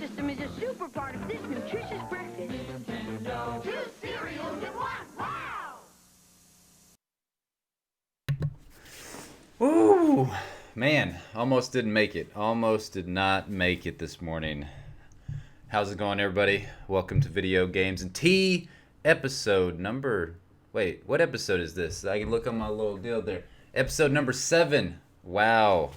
system is a super part of this nutritious breakfast. Nintendo. 2 cereals in 1. Wow! Ooh, man, almost didn't make it. Almost did not make it this morning. How's it going, everybody? Welcome to Video Games and Tea, episode number... Wait, what episode is this? I can look on my little deal there. Episode number 7. Wow.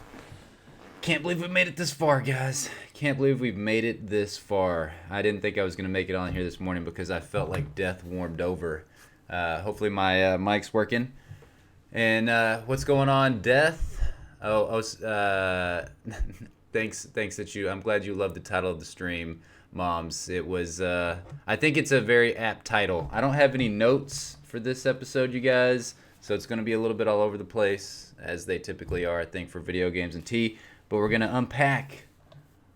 Can't believe we made it this far, guys. Can't believe we've made it this far. I didn't think I was going to make it on here this morning because I felt like death warmed over. Hopefully my mic's working. And what's going on, Death? Thanks that you. I'm glad you loved the title of the stream, Moms. It was. I think it's a very apt title. I don't have any notes for this episode, you guys, so it's going to be a little bit all over the place, as they typically are, I think, for Video Games and Tea. But we're going to unpack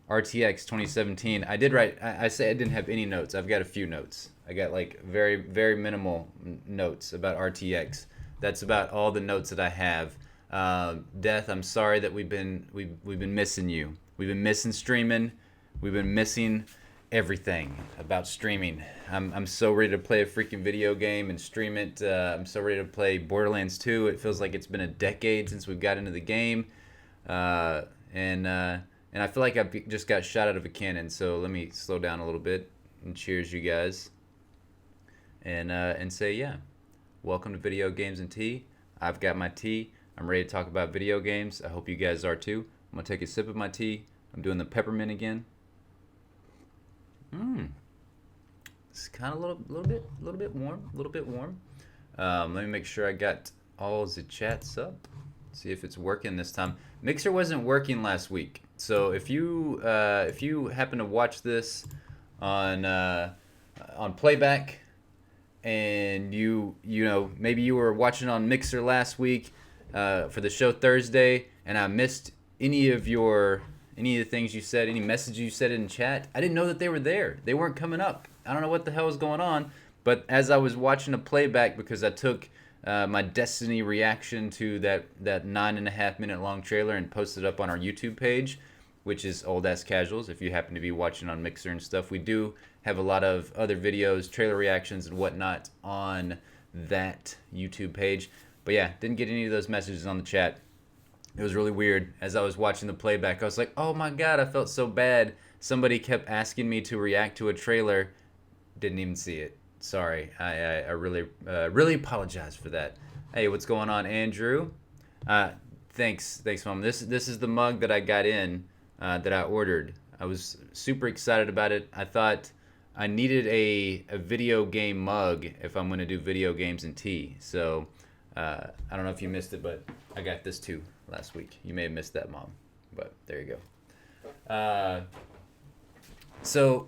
RTX 2017. I did write. I say I didn't have any notes. I've got a few notes. I got like very very minimal notes about RTX. That's about all the notes that I have. Death, I'm sorry that we've been missing you. We've been missing streaming. We've been missing everything about streaming. I'm so ready to play a freaking video game and stream it. I'm so ready to play Borderlands 2. It feels like it's been a decade since we've got into the game, and I feel like I've just got shot out of a cannon. So let me slow down a little bit and cheers, you guys, and say yeah. Welcome to Video Games and Tea. I've got my tea. I'm ready to talk about video games. I hope you guys are too. I'm gonna take a sip of my tea. I'm doing the peppermint again. It's kind of a little bit warm. Let me make sure I got all the chats up. See if it's working this time. Mixer wasn't working last week, so if you happen to watch this on playback, and you know maybe you were watching on Mixer last week for the show Thursday, and I missed any of the things you said, any messages you said in chat. I didn't know that they were there. They weren't coming up. I don't know what the hell was going on. But as I was watching a playback, because I took my Destiny reaction to that 9.5 minute long trailer and posted it up on our YouTube page, which is Old Ass Casuals. If you happen to be watching on Mixer and stuff, we do have a lot of other videos, trailer reactions and whatnot on that YouTube page. But yeah, didn't get any of those messages on the chat. It was really weird. As I was watching the playback, I was like, oh my god, I felt so bad. Somebody kept asking me to react to a trailer. Didn't even see it. Sorry. I really apologize for that. Hey, what's going on, Andrew? Thanks, Mom. This is the mug that I got in, that I ordered. I was super excited about it. I thought I needed a video game mug if I'm going to do Video Games and Tea. So I don't know if you missed it, but I got this too last week. You may have missed that, Mom, but there you go. So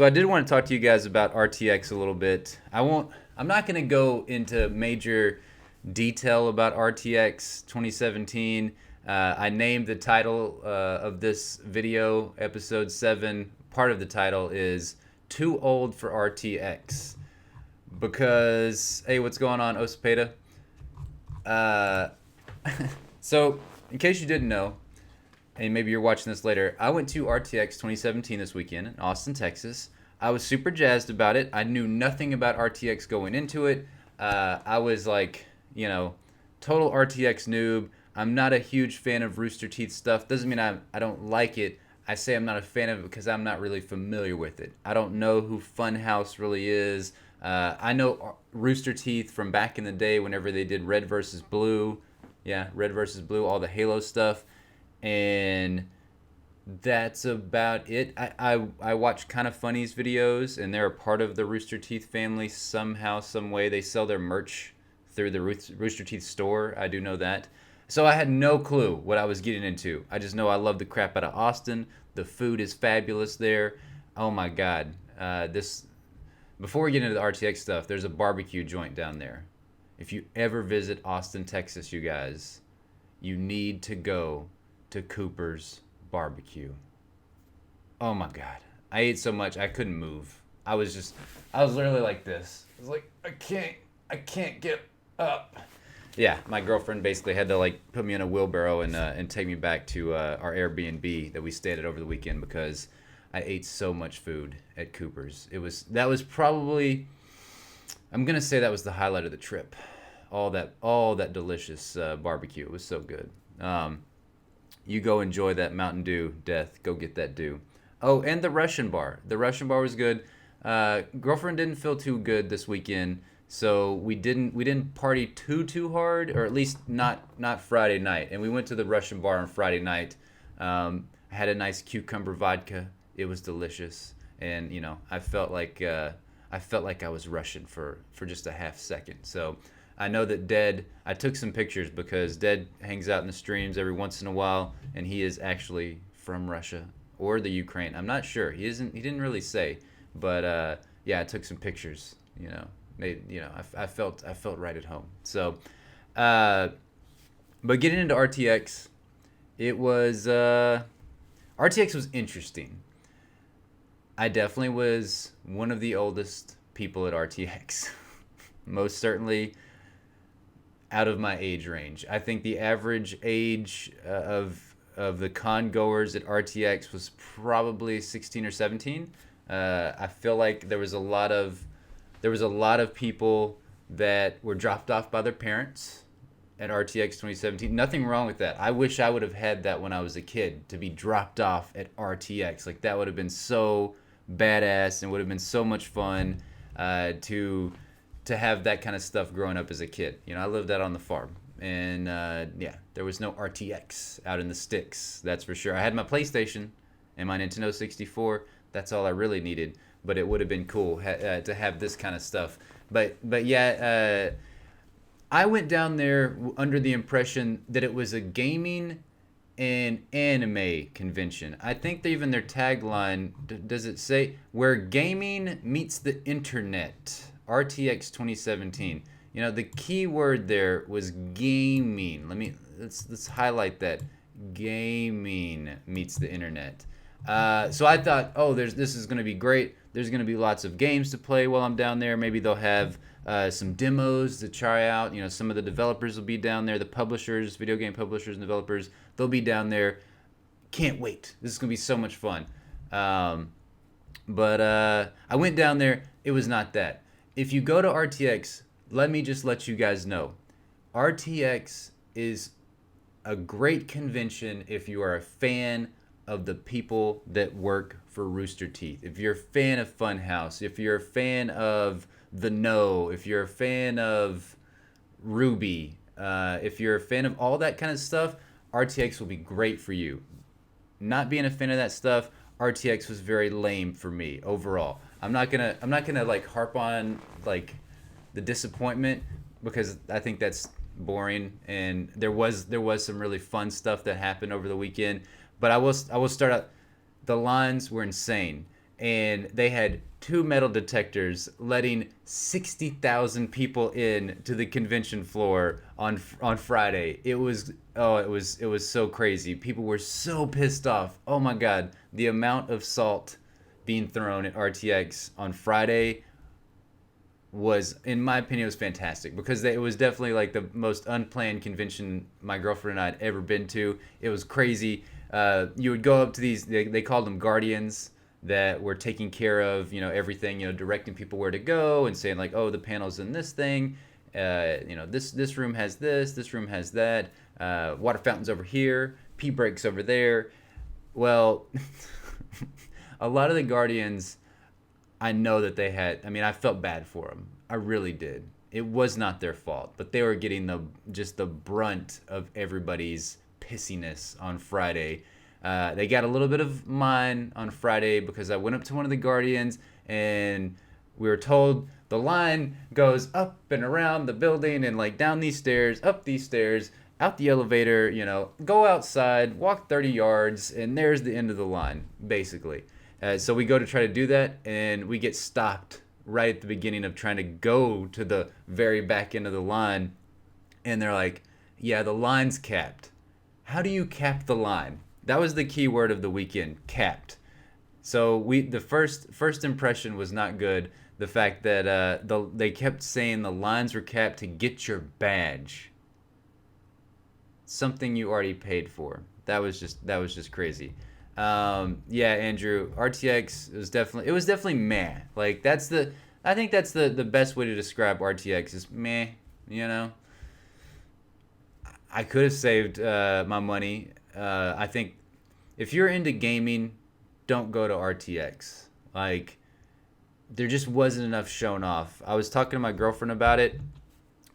I did want to talk to you guys about RTX a little bit. I'm not going to go into major detail about RTX 2017. I named the title of this video, episode 7. Part of the title is Too Old for RTX. Because, hey, what's going on, Osapeda? So, in case you didn't know, and maybe you're watching this later, I went to RTX 2017 this weekend in Austin, Texas. I was super jazzed about it. I knew nothing about RTX going into it. I was like, total RTX noob. I'm not a huge fan of Rooster Teeth stuff. Doesn't mean I don't like it. I say I'm not a fan of it because I'm not really familiar with it. I don't know who Funhouse really is. I know Rooster Teeth from back in the day whenever they did Red versus Blue. Yeah, Red versus Blue, all the Halo stuff. And that's about it. I watch Kind of Funny's videos, and they're a part of the Rooster Teeth family somehow, some way. They sell their merch through the Rooster Teeth store. I do know that. So I had no clue what I was getting into. I just know I love the crap out of Austin. The food is fabulous there. Oh my God. Before we get into the RTX stuff, there's a barbecue joint down there. If you ever visit Austin, Texas, you guys, you need to go to Cooper's Barbecue. Oh my God. I ate so much I couldn't move. I was literally like this. I was like, I can't get up. Yeah, my girlfriend basically had to like put me in a wheelbarrow and take me back to our Airbnb that we stayed at over the weekend because I ate so much food at Cooper's. That was probably, I'm gonna say that was the highlight of the trip. All that delicious barbecue. It was so good. You go enjoy that Mountain Dew, Death. Go get that dew. Oh, and the Russian bar. The Russian bar was good. Girlfriend didn't feel too good this weekend, so we didn't party too hard, or at least not Friday night. And we went to the Russian bar on Friday night. I had a nice cucumber vodka. It was delicious, and I felt like I was Russian for just a half second. So I know that Dead. I took some pictures because Dead hangs out in the streams every once in a while, and he is actually from Russia or the Ukraine. I'm not sure. He isn't. He didn't really say, but yeah, I took some pictures. I felt right at home. So, uh, but getting into RTX, it was RTX was interesting. I definitely was one of the oldest people at RTX. Most certainly out of my age range. I think the average age of the con goers at RTX was probably 16 or 17. I feel like there was a lot of people that were dropped off by their parents at RTX 2017. Nothing wrong with that. I wish I would have had that when I was a kid, to be dropped off at RTX. Like, that would have been so badass and would have been so much fun to have that kind of stuff growing up as a kid. I lived out on the farm, and yeah, there was no RTX out in the sticks. That's for sure. I had my PlayStation and my Nintendo 64. That's all I really needed. But it would have been cool to have this kind of stuff. But yeah, I went down there under the impression that it was a gaming and anime convention. I think even their tagline, does it say where gaming meets the internet? RTX 2017. The key word there was gaming. Let's highlight that. Gaming meets the internet. So I thought, oh, this is going to be great. There's going to be lots of games to play while I'm down there. Maybe they'll have some demos to try out. Some of the developers will be down there. The publishers, video game publishers and developers, they'll be down there. Can't wait. This is going to be so much fun. But I went down there. It was not that. If you go to RTX, let me just let you guys know. RTX is a great convention if you are a fan of the people that work for Rooster Teeth. If you're a fan of Funhouse, if you're a fan of The No, if you're a fan of Ruby, if you're a fan of all that kind of stuff, RTX will be great for you. Not being a fan of that stuff, RTX was very lame for me overall. I'm not gonna like harp on like the disappointment, because I think that's boring, and there was some really fun stuff that happened over the weekend. But I will start out. The lines were insane, and they had 2 metal detectors letting 60,000 people in to the convention floor on Friday. It was so crazy. People were so pissed off. Oh my God, the amount of salt being thrown at RTX on Friday was, in my opinion, was fantastic, because it was definitely like the most unplanned convention my girlfriend and I had ever been to. It was crazy. You would go up to these, they called them guardians, that were taking care of, everything, directing people where to go and saying like, oh, the panel's in this thing, this room has this room has that, water fountains over here, pee breaks over there. Well, a lot of the guardians, I know that they had, I felt bad for them. I really did. It was not their fault, but they were getting the brunt of everybody's pissiness on Friday. They got a little bit of mine on Friday, because I went up to one of the guardians and we were told the line goes up and around the building and like down these stairs, up these stairs, out the elevator, go outside, walk 30 yards, and there's the end of the line, basically. So we go to try to do that, and we get stopped right at the beginning of trying to go to the very back end of the line. And they're like, yeah, the line's capped. How do you cap the line? That was the key word of the weekend, capped. So the first impression was not good. The fact that they kept saying the lines were capped to get your badge. something you already paid for. That was just crazy. Yeah, Andrew, RTX was definitely meh. Like I think that's the best way to describe RTX is meh. You know, I could have saved my money. I think if you're into gaming, don't go to RTX. Like there just wasn't enough shown off. I was talking to my girlfriend about it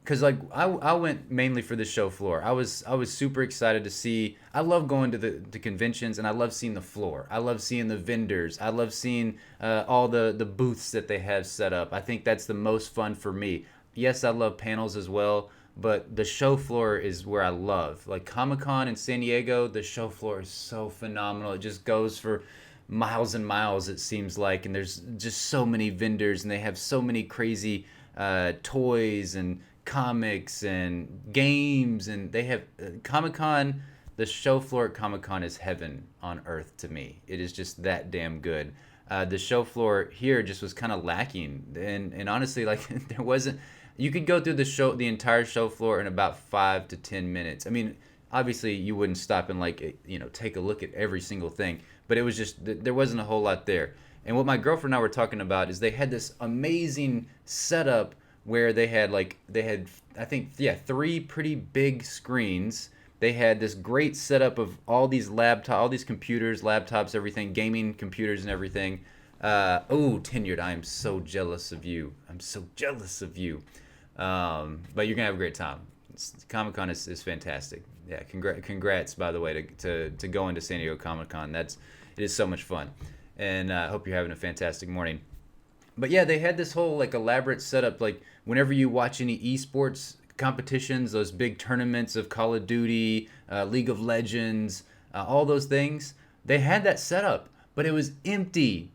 because like I went mainly for the show floor. I was super excited to see. I love going to the conventions and I love seeing the floor. I love seeing the vendors. I love seeing all the booths that they have set up. I think that's the most fun for me. Yes, I love panels as well, but the show floor is where I love. Like Comic Con in San Diego, the show floor is so phenomenal. It just goes for miles and miles, it seems like, and there's just so many vendors, and they have so many crazy toys and comics and games, and they have Comic Con. The show floor at Comic Con is heaven on earth to me. It is just that damn good. The show floor here just was kind of lacking, and honestly, like there wasn't. You could go through the entire show floor in about 5 to 10 minutes. I mean, obviously you wouldn't stop and like take a look at every single thing, but it was just there wasn't a whole lot there. And what my girlfriend and I were talking about is they had this amazing setup where they had I think, yeah, three pretty big screens. They had this great setup of all these computers, laptops, everything, gaming computers and everything. Oh, Tenured, I am so jealous of you. I'm so jealous of you. But you're gonna have a great time. Comic Con is fantastic. Yeah, congrats by the way to go into San Diego Comic Con. It is so much fun, and I hope you're having a fantastic morning. But yeah, they had this whole like elaborate setup. Like whenever you watch any esports competitions, those big tournaments of Call of Duty, League of Legends, all those things, they had that setup, but it was empty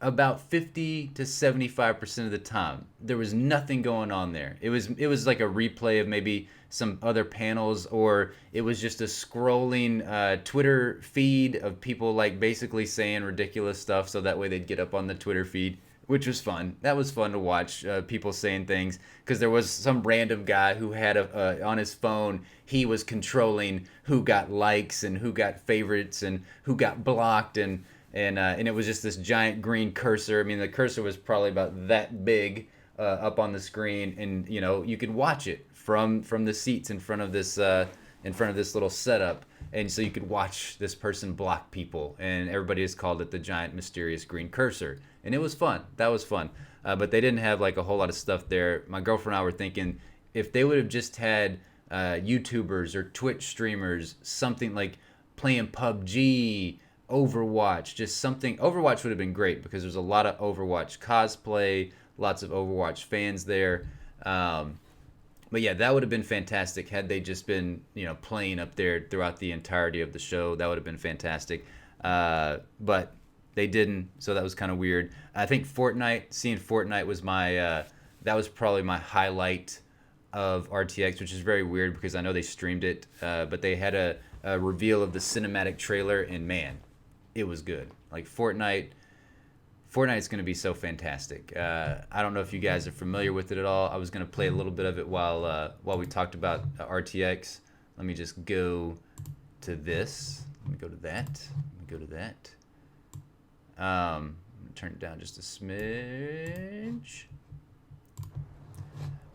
about 50 to 75% of the time. There was nothing going on there. It was like a replay of maybe some other panels, or it was just a scrolling Twitter feed of people like basically saying ridiculous stuff so that way they'd get up on the Twitter feed, which was fun. That was fun to watch, people saying things, because there was some random guy who had on his phone, he was controlling who got likes and who got favorites and who got blocked, and it was just this giant green cursor. I mean, the cursor was probably about that big up on the screen, and you could watch it from the seats in front of this little setup, and so you could watch this person block people, and everybody has called it the giant mysterious green cursor, and it was fun. That was fun, but they didn't have like a whole lot of stuff there. My girlfriend and I were thinking if they would have just had YouTubers or Twitch streamers, something like playing PUBG, Overwatch, just something. Overwatch would have been great because there's a lot of Overwatch cosplay, lots of Overwatch fans there. But yeah, that would have been fantastic had they just been, playing up there throughout the entirety of the show. That would have been fantastic. But they didn't, so that was kind of weird. I think seeing Fortnite was that was probably my highlight of RTX, which is very weird because I know they streamed it, but they had a reveal of the cinematic trailer, and man, it was good. Like Fortnite's going to be so fantastic. I don't know if you guys are familiar with it at all. I was going to play a little bit of it while we talked about RTX. Let me just go to this. Let me go to that. I'm going to turn it down just a smidge.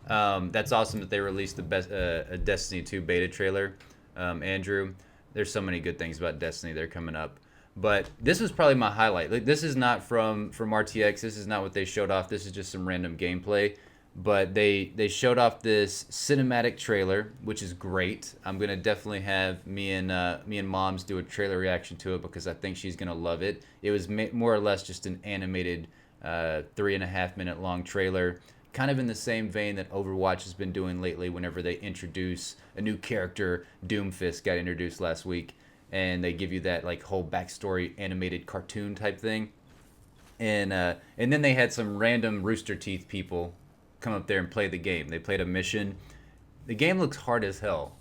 That's awesome that they released a Destiny 2 beta trailer. Andrew, there's so many good things about Destiny that are coming up. But this was probably my highlight. Like, this is not from RTX. This is not what they showed off. This is just some random gameplay. But they showed off this cinematic trailer, which is great. I'm gonna definitely have me and Moms do a trailer reaction to it because I think she's gonna love it. It was more or less just an animated 3.5 minute long trailer, kind of in the same vein that Overwatch has been doing lately. Whenever they introduce a new character, Doomfist got introduced last week, and they give you that like whole backstory animated cartoon type thing. And then they had some random Rooster Teeth people come up there and play the game. They played a mission. The game looks hard as hell.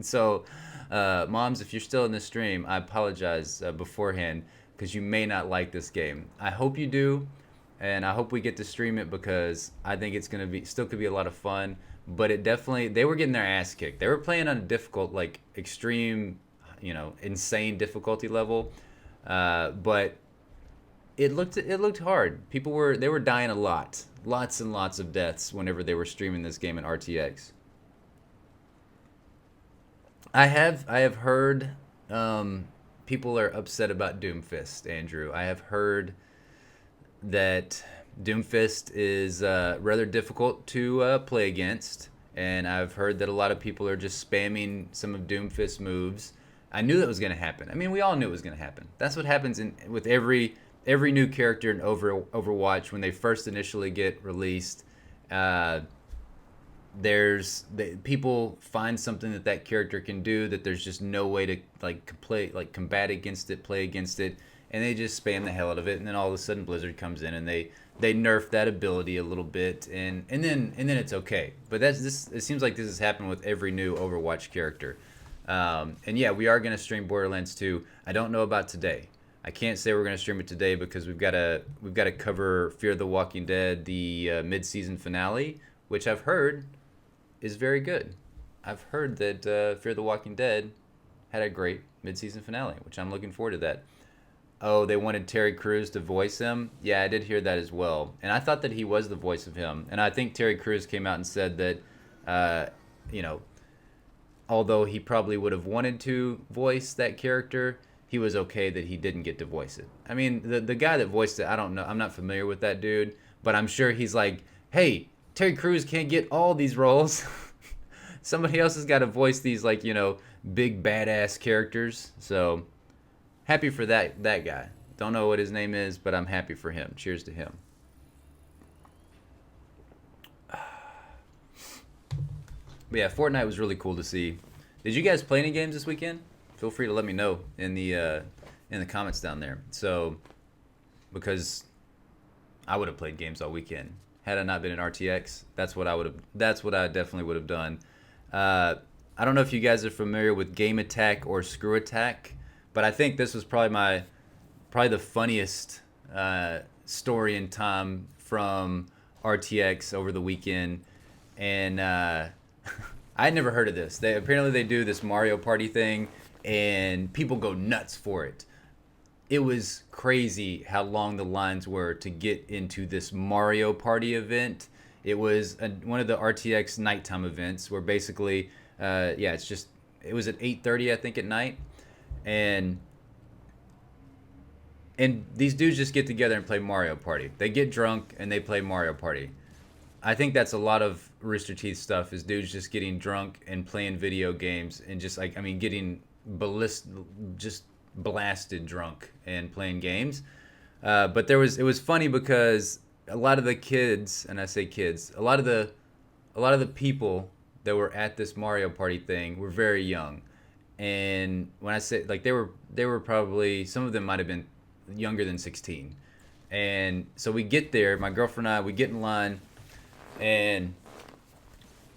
So, Moms, if you're still in the stream, I apologize beforehand because you may not like this game. I hope you do. and I hope we get to stream it because I think it's gonna be still could be a lot of fun. But it definitely they were getting their ass kicked. They were playing on a difficult, like extreme, insane difficulty level, but it looked hard. They were dying a lot, lots and lots of deaths whenever they were streaming this game in RTX. I have heard people are upset about Doomfist, Andrew. I have heard that Doomfist is rather difficult to play against, and I've heard that a lot of people are just spamming some of Doomfist's moves. I knew that was going to happen. I mean, we all knew it was going to happen. That's what happens with every new character in Overwatch when they first initially get released. People find something that character can do that there's just no way to combat against it, play against it, and they just spam the hell out of it, and then all of a sudden Blizzard comes in and they nerf that ability a little bit, and then it's okay. But it seems like this has happened with every new Overwatch character. And yeah, we are going to stream Borderlands 2. I don't know about today. I can't say we're going to stream it today because we've got to cover Fear the Walking Dead, the mid-season finale, which I've heard is very good. I've heard that Fear the Walking Dead had a great mid-season finale, which I'm looking forward to that. Oh, they wanted Terry Crews to voice him? Yeah, I did hear that as well. And I thought that he was the voice of him. And I think Terry Crews came out and said that, although he probably would have wanted to voice that character, he was okay that he didn't get to voice it. I mean, the guy that voiced it, I don't know. I'm not familiar with that dude. But I'm sure he's like, hey, Terry Crews can't get all these roles. Somebody else has got to voice these, big badass characters. So happy for that guy. Don't know what his name is, but I'm happy for him. Cheers to him. But yeah, Fortnite was really cool to see. Did you guys play any games this weekend? Feel free to let me know in the comments down there. So, because I would have played games all weekend had I not been in RTX. That's what I definitely would have done. I don't know if you guys are familiar with Game Attack or Screw Attack, but I think this was probably the funniest story in time from RTX over the weekend, and I'd never heard of this. They do this Mario Party thing, and people go nuts for it. It was crazy how long the lines were to get into this Mario Party event. It was one of the RTX nighttime events where basically, it was at 8:30 I think at night, and these dudes just get together and play Mario Party. They get drunk and they play Mario Party. I think that's a lot of Rooster Teeth stuff, is dudes just getting drunk and playing video games and just getting just blasted drunk and playing games. But it was funny because a lot of the kids, and I say kids, a lot of the people that were at this Mario Party thing were very young. And when I say they were probably, some of them might have been younger than 16. And so we get there, my girlfriend and I, we get in line, and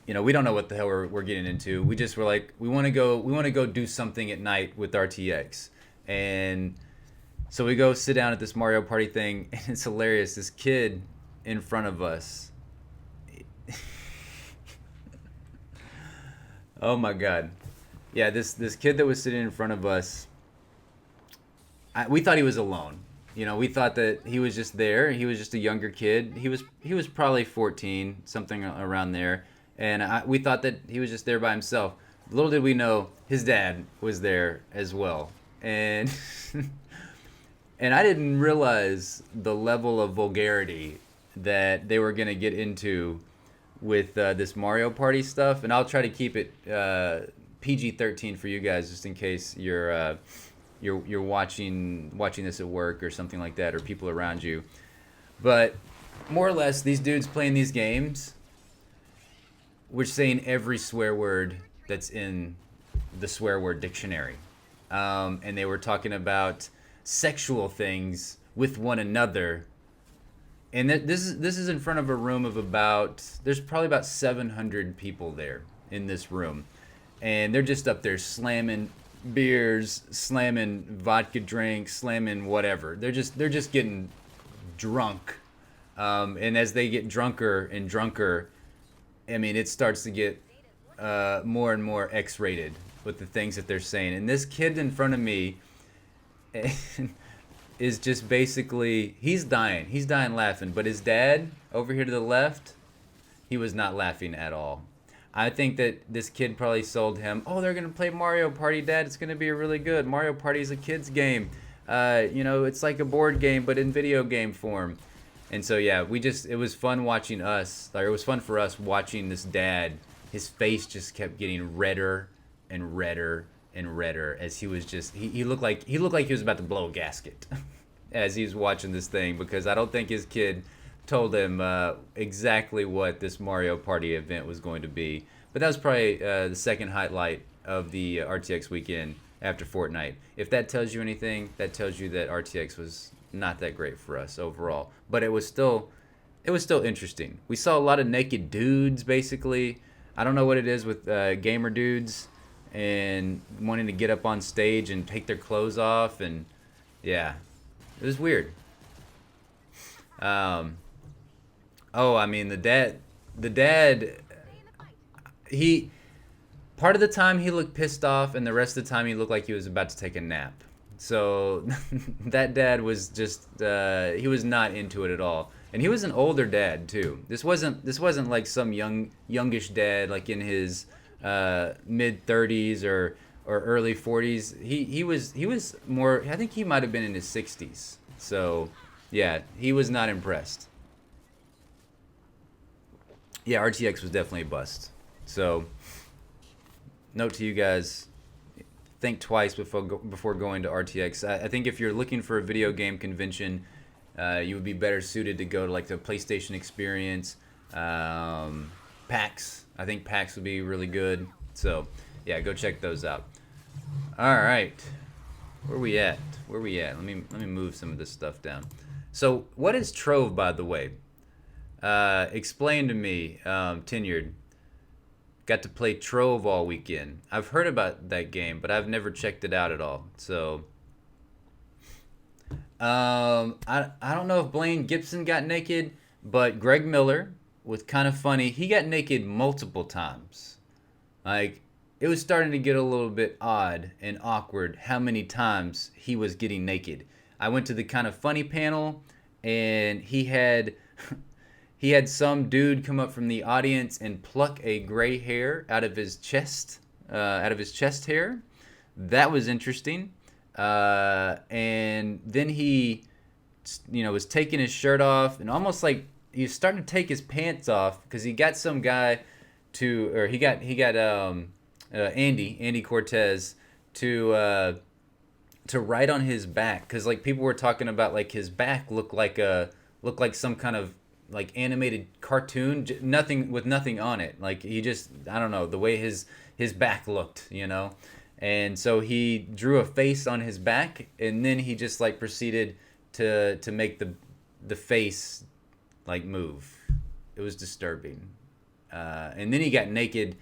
we don't know what the hell we're getting into. We just were like, we want to go do something at night with RTX. And so we go sit down at this Mario Party thing, and it's hilarious. This kid in front of us, oh my god, yeah, this kid that was sitting in front of us, we thought he was alone. We thought that he was just there. He was just a younger kid. He was probably 14, something around there. And we thought that he was just there by himself. Little did we know, his dad was there as well. And and I didn't realize the level of vulgarity that they were going to get into with this Mario Party stuff. And I'll try to keep it PG-13 for you guys, just in case you're watching this at work or something like that, or people around you. But more or less, these dudes playing these games were saying every swear word that's in the swear word dictionary. And they were talking about sexual things with one another. And this is in front of a room of there's probably about 700 people there in this room. And they're just up there slamming beers, slamming vodka drinks, slamming whatever. They're just getting drunk And as they get drunker and drunker, I mean, it starts to get more and more X-rated with the things that they're saying. And this kid in front of me is just basically, he's dying. He's dying laughing. But his dad over here to the left, he was not laughing at all. I think that this kid probably sold him, oh, they're going to play Mario Party, Dad. It's going to be really good. Mario Party is a kid's game. It's like a board game, but in video game form. And so, yeah, it was fun watching us. It was fun for us watching this dad. His face just kept getting redder and redder and redder as he was just, he looked like he was about to blow a gasket as he was watching this thing, because I don't think his kid told him exactly what this Mario Party event was going to be. But that was probably the second highlight of the RTX weekend after Fortnite. If that tells you anything, that tells you that RTX was not that great for us overall. But it was still interesting. We saw a lot of naked dudes, basically. I don't know what it is with gamer dudes and wanting to get up on stage and take their clothes off, and yeah, it was weird. I mean, the dad, he, part of the time he looked pissed off, and the rest of the time he looked like he was about to take a nap. So that dad was just, he was not into it at all. And he was an older dad too. This wasn't like some youngish dad, like in his mid 30s or early 40s. He was more, I think he might have been in his 60s. So yeah, he was not impressed. Yeah, RTX was definitely a bust. So note to you guys, think twice before going to RTX. I think if you're looking for a video game convention, you would be better suited to go to like the PlayStation Experience, PAX. I think PAX would be really good. So yeah, go check those out. All right, where we at? Let me move some of this stuff down. So what is Trove, by the way? Explain to me, Tenured. Got to play Trove all weekend. I've heard about that game, but I've never checked it out at all. So, I don't know if Blaine Gibson got naked, but Greg Miller was kind of funny. He got naked multiple times. Like, it was starting to get a little bit odd and awkward how many times he was getting naked. I went to the kind of funny panel, and he had some dude come up from the audience and pluck a gray hair out of his chest hair. That was interesting. And then he, was taking his shirt off, and almost like he was starting to take his pants off because he got some guy he got Andy Cortez to write on his back, because like people were talking about like his back looked like some kind of like animated cartoon, nothing on it. Like he just, I don't know, the way his back looked, and so he drew a face on his back, and then he just like proceeded to make the face like move. It was disturbing. And then he got naked,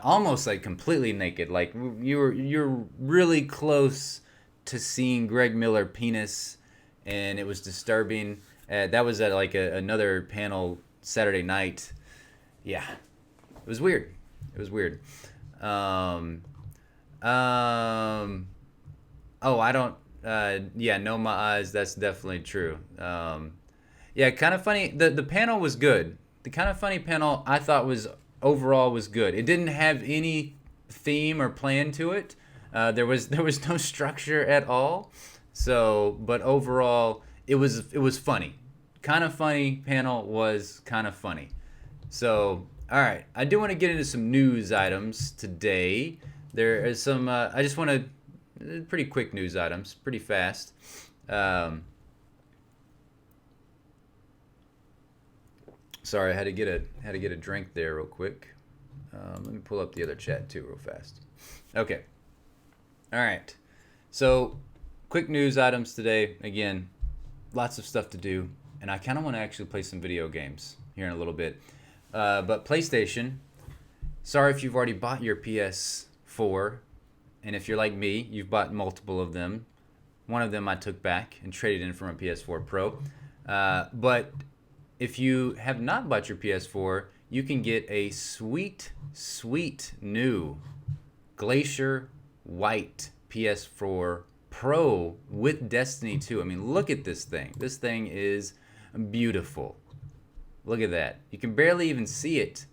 almost like completely naked. Like you're really close to seeing Greg Miller penis, and it was disturbing. That was at like another panel Saturday night. Yeah, it was weird. Oh, I don't. Yeah, no, my eyes. That's definitely true. Yeah, kind of funny. The panel was good. The kind of funny panel I thought was good. It didn't have any theme or plan to it. There was no structure at all. So, but overall, it was funny. Kind of funny panel was kind of funny. So, all right, I do want to get into some news items today. There is some. I just want to pretty quick news items, pretty fast. Sorry, I had to get a drink there real quick. Let me pull up the other chat too real fast. Okay. All right. So, quick news items today. Again, lots of stuff to do, and I kind of want to actually play some video games here in a little bit. But PlayStation, sorry if you've already bought your PS4, and if you're like me, you've bought multiple of them. One of them I took back and traded in from a PS4 Pro. But if you have not bought your PS4, you can get a sweet, sweet new Glacier White PS4 Pro with Destiny 2. I mean, look at this thing. This thing is beautiful. Look at that. You can barely even see it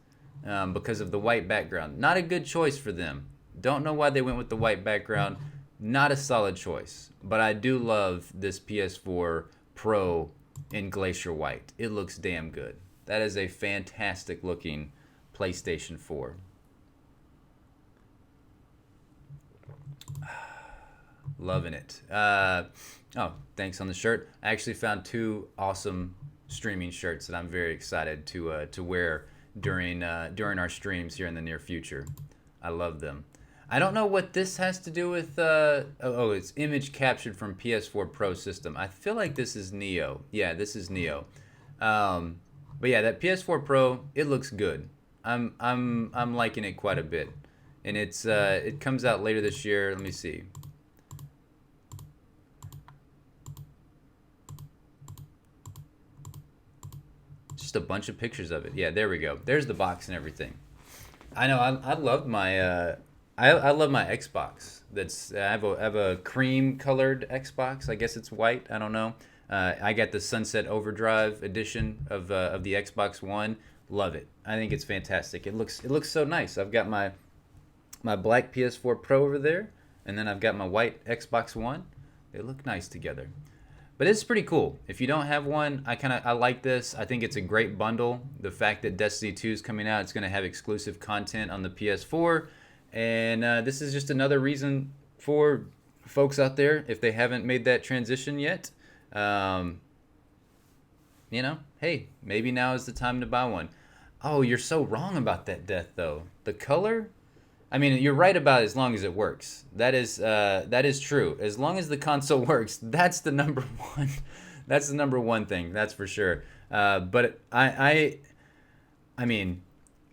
because of the white background. Not a good choice for them. Don't know why they went with the white background. Not a solid choice. But I do love this PS4 Pro in Glacier White. It looks damn good. That is a fantastic looking PlayStation 4. Loving it. Oh, thanks on the shirt. I actually found 2 awesome streaming shirts that I'm very excited to wear during our streams here in the near future. I love them. I don't know what this has to do with. It's image captured from PS4 Pro system. I feel like this is Neo. Yeah, this is Neo. But yeah, that PS4 Pro, it looks good. I'm liking it quite a bit, and it comes out later this year. Let me see. Just a bunch of pictures of it. Yeah, there we go. There's the box and everything. I know. I love my. I love my Xbox. I have a cream colored Xbox. I guess it's white. I don't know. I got the Sunset Overdrive edition of the Xbox One. Love it. I think it's fantastic. It looks so nice. I've got my black PS4 Pro over there, and then I've got my white Xbox One. They look nice together. But it's pretty cool. If you don't have one, I like this. I think it's a great bundle. The fact that Destiny 2 is coming out, it's going to have exclusive content on the PS4. And this is just another reason for folks out there, if they haven't made that transition yet, hey, maybe now is the time to buy one. Oh, you're so wrong about that, Death, though. The color? I mean, you're right about as long as it works. That is true. As long as the console works, that's the number one. That's the number one thing. That's for sure. But I mean,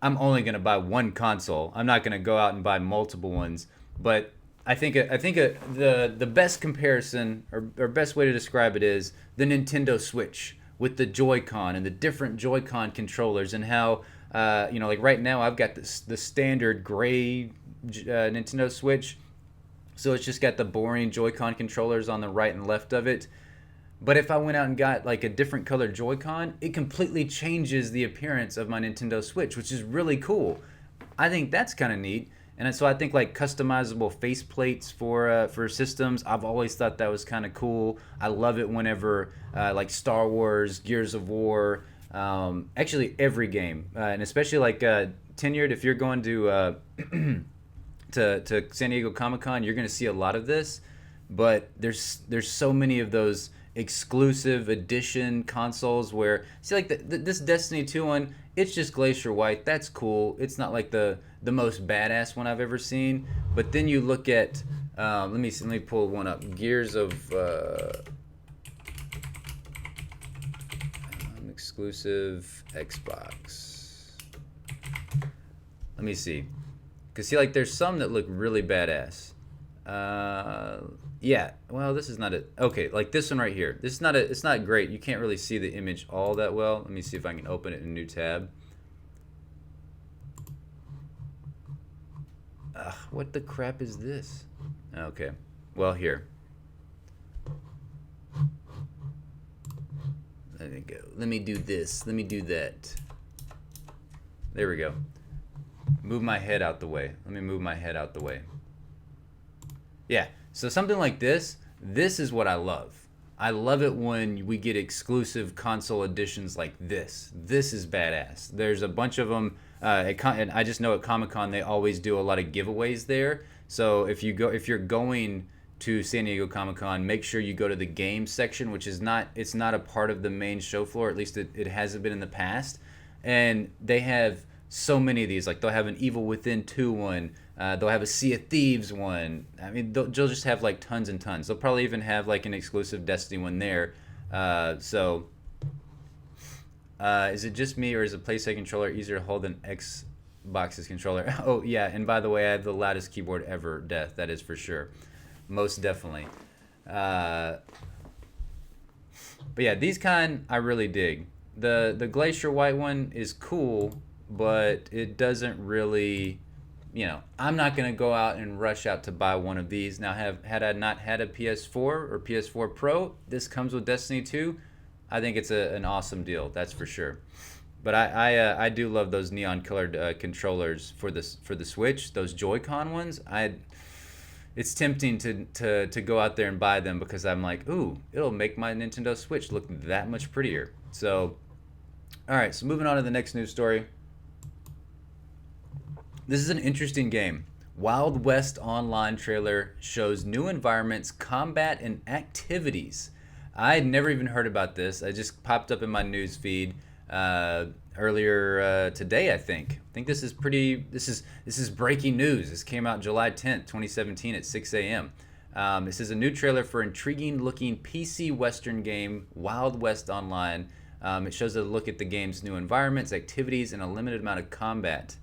I'm only gonna buy one console. I'm not gonna go out and buy multiple ones. But I think the best comparison or best way to describe it is the Nintendo Switch with the Joy-Con and the different Joy-Con controllers, and how like right now I've got the standard gray Nintendo Switch, so it's just got the boring Joy-Con controllers on the right and left of it. But if I went out and got like a different colored Joy-Con, it completely changes the appearance of my Nintendo Switch, which is really cool. I think that's kind of neat. And so I think like customizable faceplates for systems, I've always thought that was kind of cool. I love it whenever like Star Wars, Gears of War, actually every game, and especially like Tenured. If you're going to to San Diego Comic-Con, you're going to see a lot of this. But there's so many of those exclusive edition consoles where, see, like this Destiny 2 one, it's just Glacier White. That's cool. It's not like the most badass one I've ever seen. But then you look at let me pull one up. Gears of exclusive Xbox. Let me see. Cause see, like there's some that look really badass. Yeah, well, this is not it. Okay, like this one right here. This is not it's not great. You can't really see the image all that well. Let me see if I can open it in a new tab. Ugh, what the crap is this? Okay, well, here. Let me go. Let me do this. Let me do that. There we go. Move my head out the way. Let me move my head out the way. Yeah, so something like this is what I love. I love it when we get exclusive console editions like this. This is badass. There's a bunch of them. And I just know at Comic-Con they always do a lot of giveaways there. So if you're going to San Diego Comic-Con, make sure you go to the games section, which is not a part of the main show floor. At least it hasn't been in the past. And they have so many of these. Like they'll have an Evil Within 2 one. They'll have a Sea of Thieves one. I mean, they'll just have like tons and tons. They'll probably even have like an exclusive Destiny one there. Is it just me, or is a PlayStation controller easier to hold than Xbox's controller? Oh yeah, and by the way, I have the loudest keyboard ever, Death. That is for sure, most definitely. But yeah, these kind I really dig. the Glacier White one is cool, but it doesn't really, I'm not gonna go out and rush out to buy one of these. Now, had I not had a PS4 or PS4 Pro, this comes with Destiny 2. I think it's an awesome deal, that's for sure. But I do love those neon colored controllers for the Switch. Those Joy-Con ones. It's tempting to go out there and buy them because I'm like, ooh, it'll make my Nintendo Switch look that much prettier. So, all right. So moving on to the next news story. This is an interesting game. Wild West Online trailer shows new environments, combat, and activities. I had never even heard about this. I just popped up in my news feed earlier today. I think this is breaking news. This came out July 10th, 2017 at 6 a.m. This is a new trailer for intriguing looking PC Western game Wild West Online. It shows a look at the game's new environments, activities, and a limited amount of combat.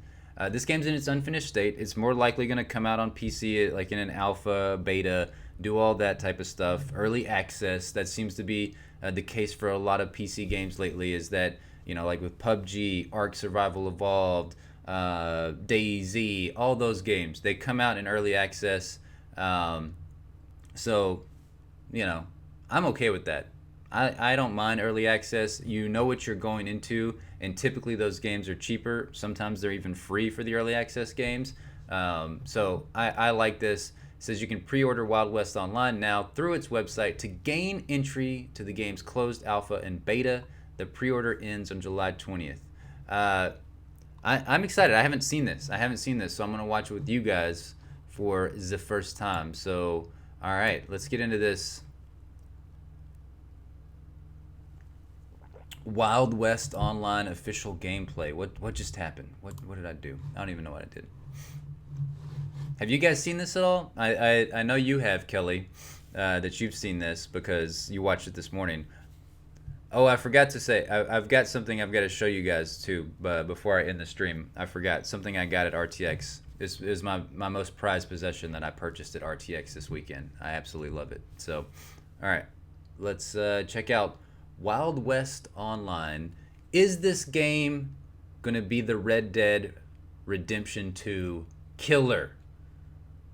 This game's in its unfinished state. It's more likely going to come out on PC like in an alpha, beta, do all that type of stuff. Early access, that seems to be the case for a lot of PC games lately, is that, like with PUBG, Ark Survival Evolved, DayZ, all those games, they come out in early access. So, I'm okay with that. I don't mind early access. You know what you're going into, and typically those games are cheaper. Sometimes they're even free for the early access games. So I like this. It says you can pre-order Wild West Online now through its website to gain entry to the game's closed alpha and beta. The pre-order ends on July 20th. I'm excited. I haven't seen this, so I'm going to watch it with you guys for the first time. So, all right, let's get into this. Wild West Online official gameplay. What just happened? What did I do? I don't even know what I did. Have you guys seen this at all? I know you have, Kelly, that you've seen this because you watched it this morning. Oh, I forgot to say, I've got something I've got to show you guys too. But before I end the stream, I forgot something I got at RTX. This is my most prized possession that I purchased at RTX this weekend. I absolutely love it. So, all right, let's check out Wild West Online. Is this game gonna be the Red Dead Redemption 2 killer?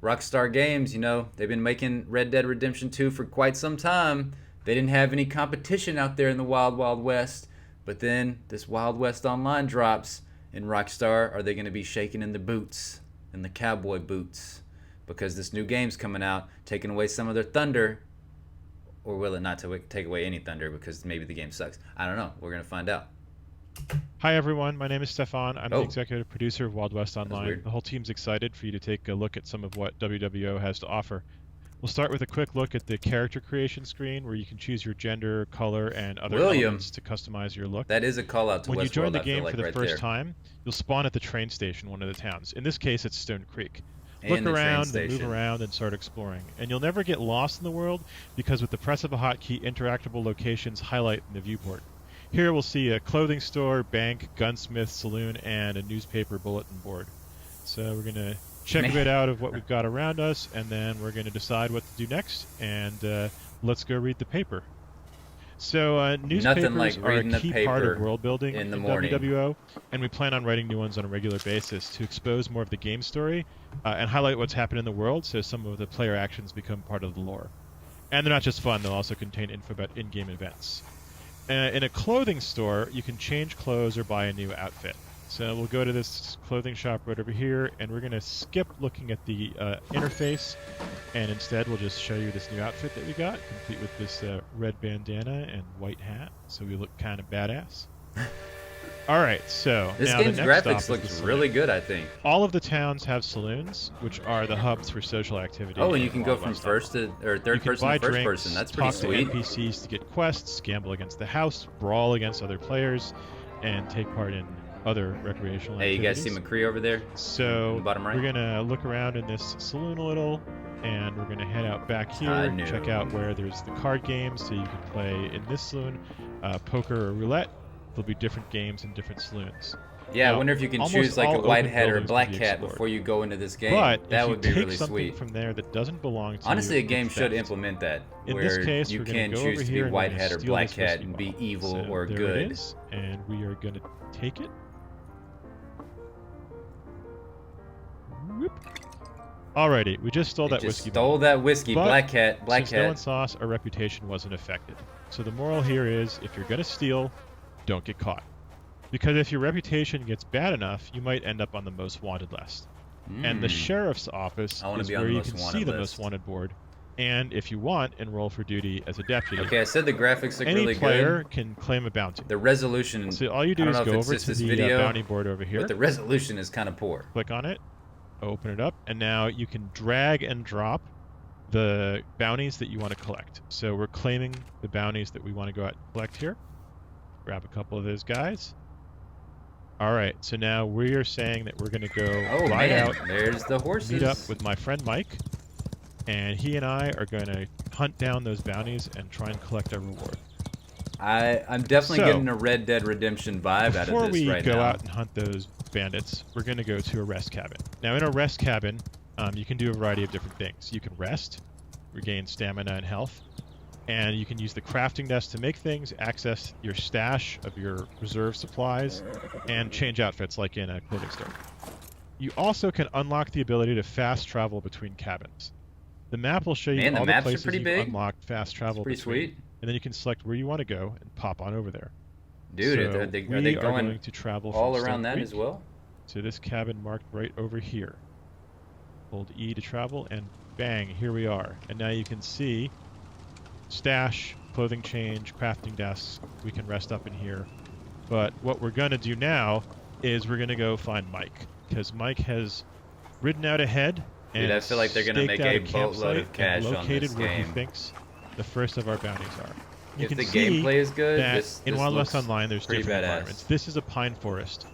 Rockstar Games, they've been making Red Dead Redemption 2 for quite some time. They didn't have any competition out there in the Wild Wild West, but then this Wild West Online drops, and Rockstar, are they going to be shaking in the boots, in the cowboy boots, because this new game's coming out, taking away some of their thunder, or will it not take away any thunder because maybe the game sucks? I don't know. We're going to find out. Hi everyone, my name is Stefan. I'm the executive producer of Wild West Online. The whole team's excited for you to take a look at some of what WWO has to offer. We'll start with a quick look at the character creation screen where you can choose your gender, color, and other elements to customize your look. That is a call out to Westworld. When you join the game for the first time, you'll spawn at the train station, one of the towns. In this case, it's Stone Creek. Look around and move around and start exploring. And you'll never get lost in the world because with the press of a hotkey, interactable locations highlight in the viewport. Here we'll see a clothing store, bank, gunsmith, saloon, and a newspaper bulletin board. So we're going to check a bit out of what we've got around us, and then we're going to decide what to do next, and let's go read the paper. So newspapers are a key part of world building in WWO, and we plan on writing new ones on a regular basis to expose more of the game story and highlight what's happened in the world so some of the player actions become part of the lore. And they're not just fun, they'll also contain info about in-game events. In a clothing store, you can change clothes or buy a new outfit. So we'll go to this clothing shop right over here, and we're going to skip looking at the interface, and instead we'll just show you this new outfit that we got, complete with this red bandana and white hat, so we look kind of badass. All right, so this now game's the next graphics looks really good, I think. All of the towns have saloons, which are the hubs for social activity. Oh, and you can go from first to or third person to first person. That's pretty sweet. Talk to NPCs to get quests, gamble against the house, brawl against other players, and take part in other recreational activities. Hey, you guys see McCree over there? So bottom right? We're gonna look around in this saloon a little, and we're gonna head out back here, check out where there's the card games, so you can play in this saloon, poker or roulette, there'll be different games and different saloons. Yeah, now, I wonder if you can almost choose like a all white open hat or a buildings black can be hat explored. before you go into this game. But That if would you be take really something sweet. from there that doesn't belong to Honestly, you, a game it's should theft. implement that, In where this case, you we're gonna can go choose over to be here and we're white gonna hat or steal black this hat whiskey and be bottle. evil So or there good. it is, and we are gonna take it. Whoop. Alrighty, we just stole that Just whiskey stole bottle. that whiskey, But black hat, since no one saw us, our reputation wasn't affected. So the moral here is, if you're gonna steal, don't get caught. Because if your reputation gets bad enough, you might end up on the most wanted list. And the sheriff's office is where you can see the most wanted board. And if you want, enroll for duty as a deputy. Okay, I said the graphics look Any really player good. can claim a bounty. The resolution. So all you do is go over to the bounty board over here. But the resolution is kind of poor. Click on it, open it up, and now you can drag and drop the bounties that you want to collect. So we're claiming the bounties that we want to go out and collect here. Grab a couple of those guys. All right, so now we are saying that we're going to go ride out. There's the horses. Meet up with my friend Mike, and he and I are going to hunt down those bounties and try and collect our reward. I'm definitely getting a Red Dead Redemption vibe out of this right now. Before we go out and hunt those bandits, we're going to go to a rest cabin. Now, in a rest cabin, you can do a variety of different things. You can rest, regain stamina and health, and you can use the crafting desk to make things, access your stash of your reserve supplies, and change outfits like in a clothing store. You also can unlock the ability to fast travel between cabins. The map will show you all the places you've unlocked fast travel between, sweet. And then you can select where you want to go and pop on over there. Dude, so are they going to travel all from around Stone that Creek as well? to this cabin marked right over here. Hold E to travel, and bang, here we are. And now you can see stash, clothing change, crafting desks. We can rest up in here. But what we're going to do now is we're going to go find Mike, because Mike has ridden out ahead and I feel like they're going to make a boatload of cash on this where he game. thinks the first of our bounties are. You If can the see gameplay is good, that this in Wild West looks Online there's pretty different badass. environments. This is a pine forest.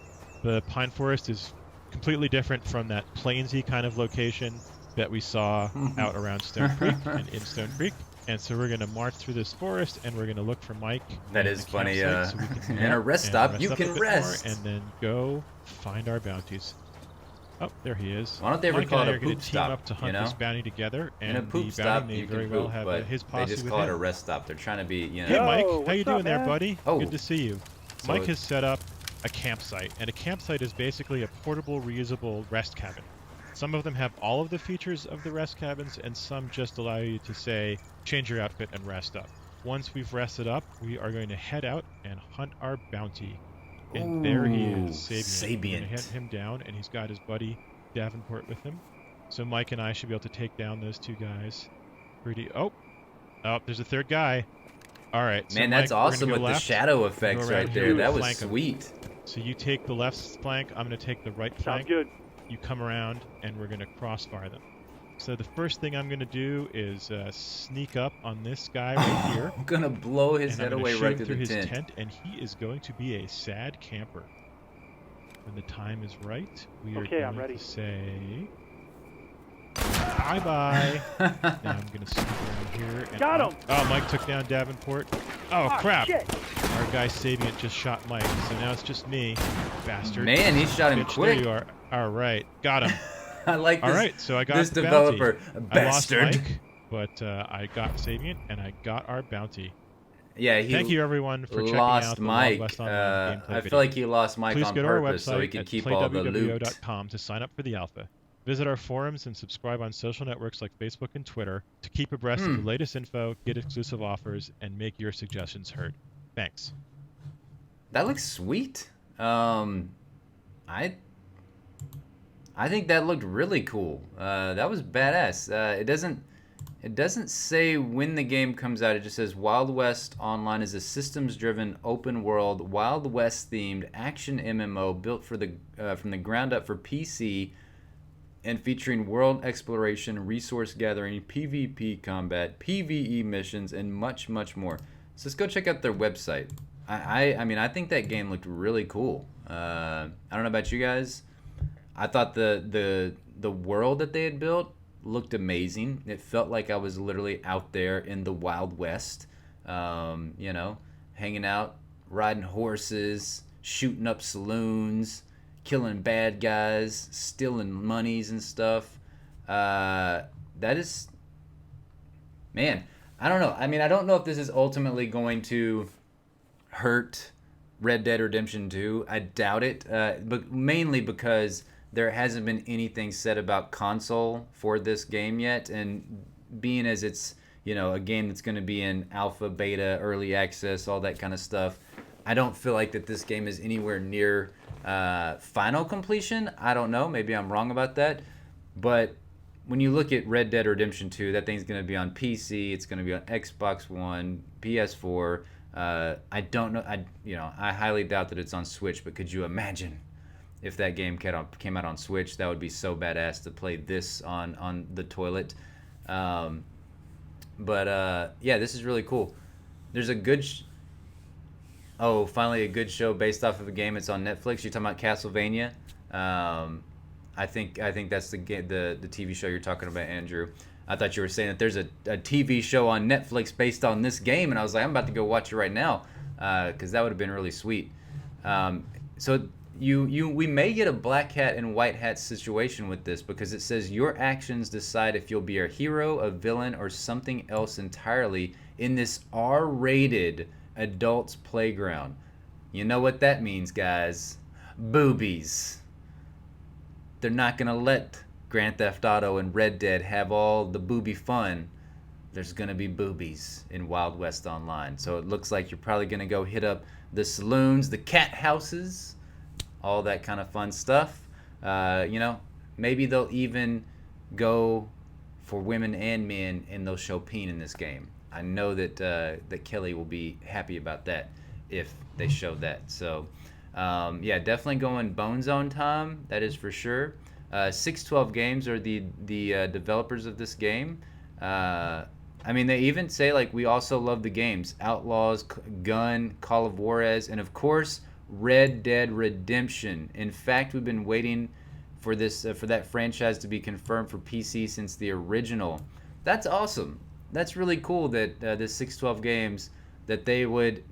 The pine forest is completely different from that plainsy kind of location that we saw out around Stone Creek and in Stone Creek. And so we're going to march through this forest, and we're going to look for Mike. That is funny. So we can in a rest stop, you can rest. And then go find our bounties. Oh, there he is. Why don't they ever Mike call and I it a are gonna poop team stop? up to hunt this bounty together, and in a poop the stop, bounty may you very can well poop, have but his they posse just with call it him. a rest stop. They're trying to be, you know. Hey, Mike. Yo, How you what's doing up, there, man? buddy? Oh. Good to see you. So Mike has set up a campsite, and a campsite is basically a portable, reusable rest cabin. Some of them have all of the features of the rest cabins, and some just allow you to say, change your outfit and rest up. Once we've rested up, we are going to head out and hunt our bounty. And there he is, Sapient. We're going to hunt him down, and he's got his buddy Davenport with him. So Mike and I should be able to take down those two guys. Oh, there's a third guy. All right. So Man, Mike, that's awesome with the shadow effects right there. That was sweet. So you take the left flank, I'm going to take the right flank. Sounds good. You come around, and we're going to crossfire them. So the first thing I'm going to do is sneak up on this guy right here. I'm going to blow his head away right through the his tent. And he is going to be a sad camper. When the time is right, we are going to say bye-bye. Now I'm going to sneak around here. And Got him! Oh, Mike took down Davenport. Oh, crap. Shit. Our guy Sapient just shot Mike, so now it's just me, bastard. Man, he shot him quick. There you are. All right, got him. I like this. All right, so I got this the developer, bounty. bastard. I lost Mike, but I got Sapient, and I got our bounty. Yeah, he Thank you everyone for checking lost out the Mike. Wild West Online gameplay I video. feel like he lost Mike Please on go to our purpose website so he could at keep all the loot. playwwo.com to sign up for the alpha. Visit our forums and subscribe on social networks like Facebook and Twitter to keep abreast of the latest info, get exclusive offers, and make your suggestions heard. Thanks. That looks sweet. I think that looked really cool. That was badass. It doesn't say when the game comes out. It just says Wild West Online is a systems-driven, open-world, Wild West-themed action MMO built for from the ground up for PC and featuring world exploration, resource gathering, PvP combat, PvE missions, and much, much more. So let's go check out their website. I mean, I think that game looked really cool. I don't know about you guys. I thought the world that they had built looked amazing. It felt like I was literally out there in the Wild West, you know, hanging out riding horses, shooting up saloons, killing bad guys, stealing monies and stuff. That is, man, I don't know. I mean, I don't know if this is ultimately going to hurt Red Dead Redemption 2. I doubt it, but mainly because there hasn't been anything said about console for this game yet, and being as it's, you know, a game that's going to be in alpha, beta, early access, all that kind of stuff, I don't feel like that this game is anywhere near final completion. I don't know. Maybe I'm wrong about that. But when you look at Red Dead Redemption 2, that thing's going to be on PC. It's going to be on Xbox One, PS4. I don't know. I highly doubt that it's on Switch. But could you imagine if that game came out on Switch? That would be so badass to play this on the toilet. Yeah, this is really cool. There's a good. Finally a good show based off of a game. It's on Netflix. You're talking about Castlevania. I think that's the TV show you're talking about, Andrew. I thought you were saying that there's a TV show on Netflix based on this game, and I was like, I'm about to go watch it right now, because that would have been really sweet. So we may get a black hat and white hat situation with this, because it says your actions decide if you'll be a hero, a villain, or something else entirely in this R-rated adults playground. You know what that means, guys? Boobies. They're not gonna let Grand Theft Auto and Red Dead have all the booby fun. There's gonna be boobies in Wild West Online. So it looks like you're probably gonna go hit up the saloons, the cat houses, all that kind of fun stuff. Maybe they'll even go for women and men, and they'll show peen in this game. I know that Kelly will be happy about that if they show that. So, definitely going Bone Zone time. That is for sure. 612 Games are the developers of this game. They even say, like, we also love the games Outlaws, Gun, Call of Juarez, and of course Red Dead Redemption. In fact, we've been waiting for this for that franchise to be confirmed for PC since the original. That's awesome. That's really cool that this 612 Games, that they would,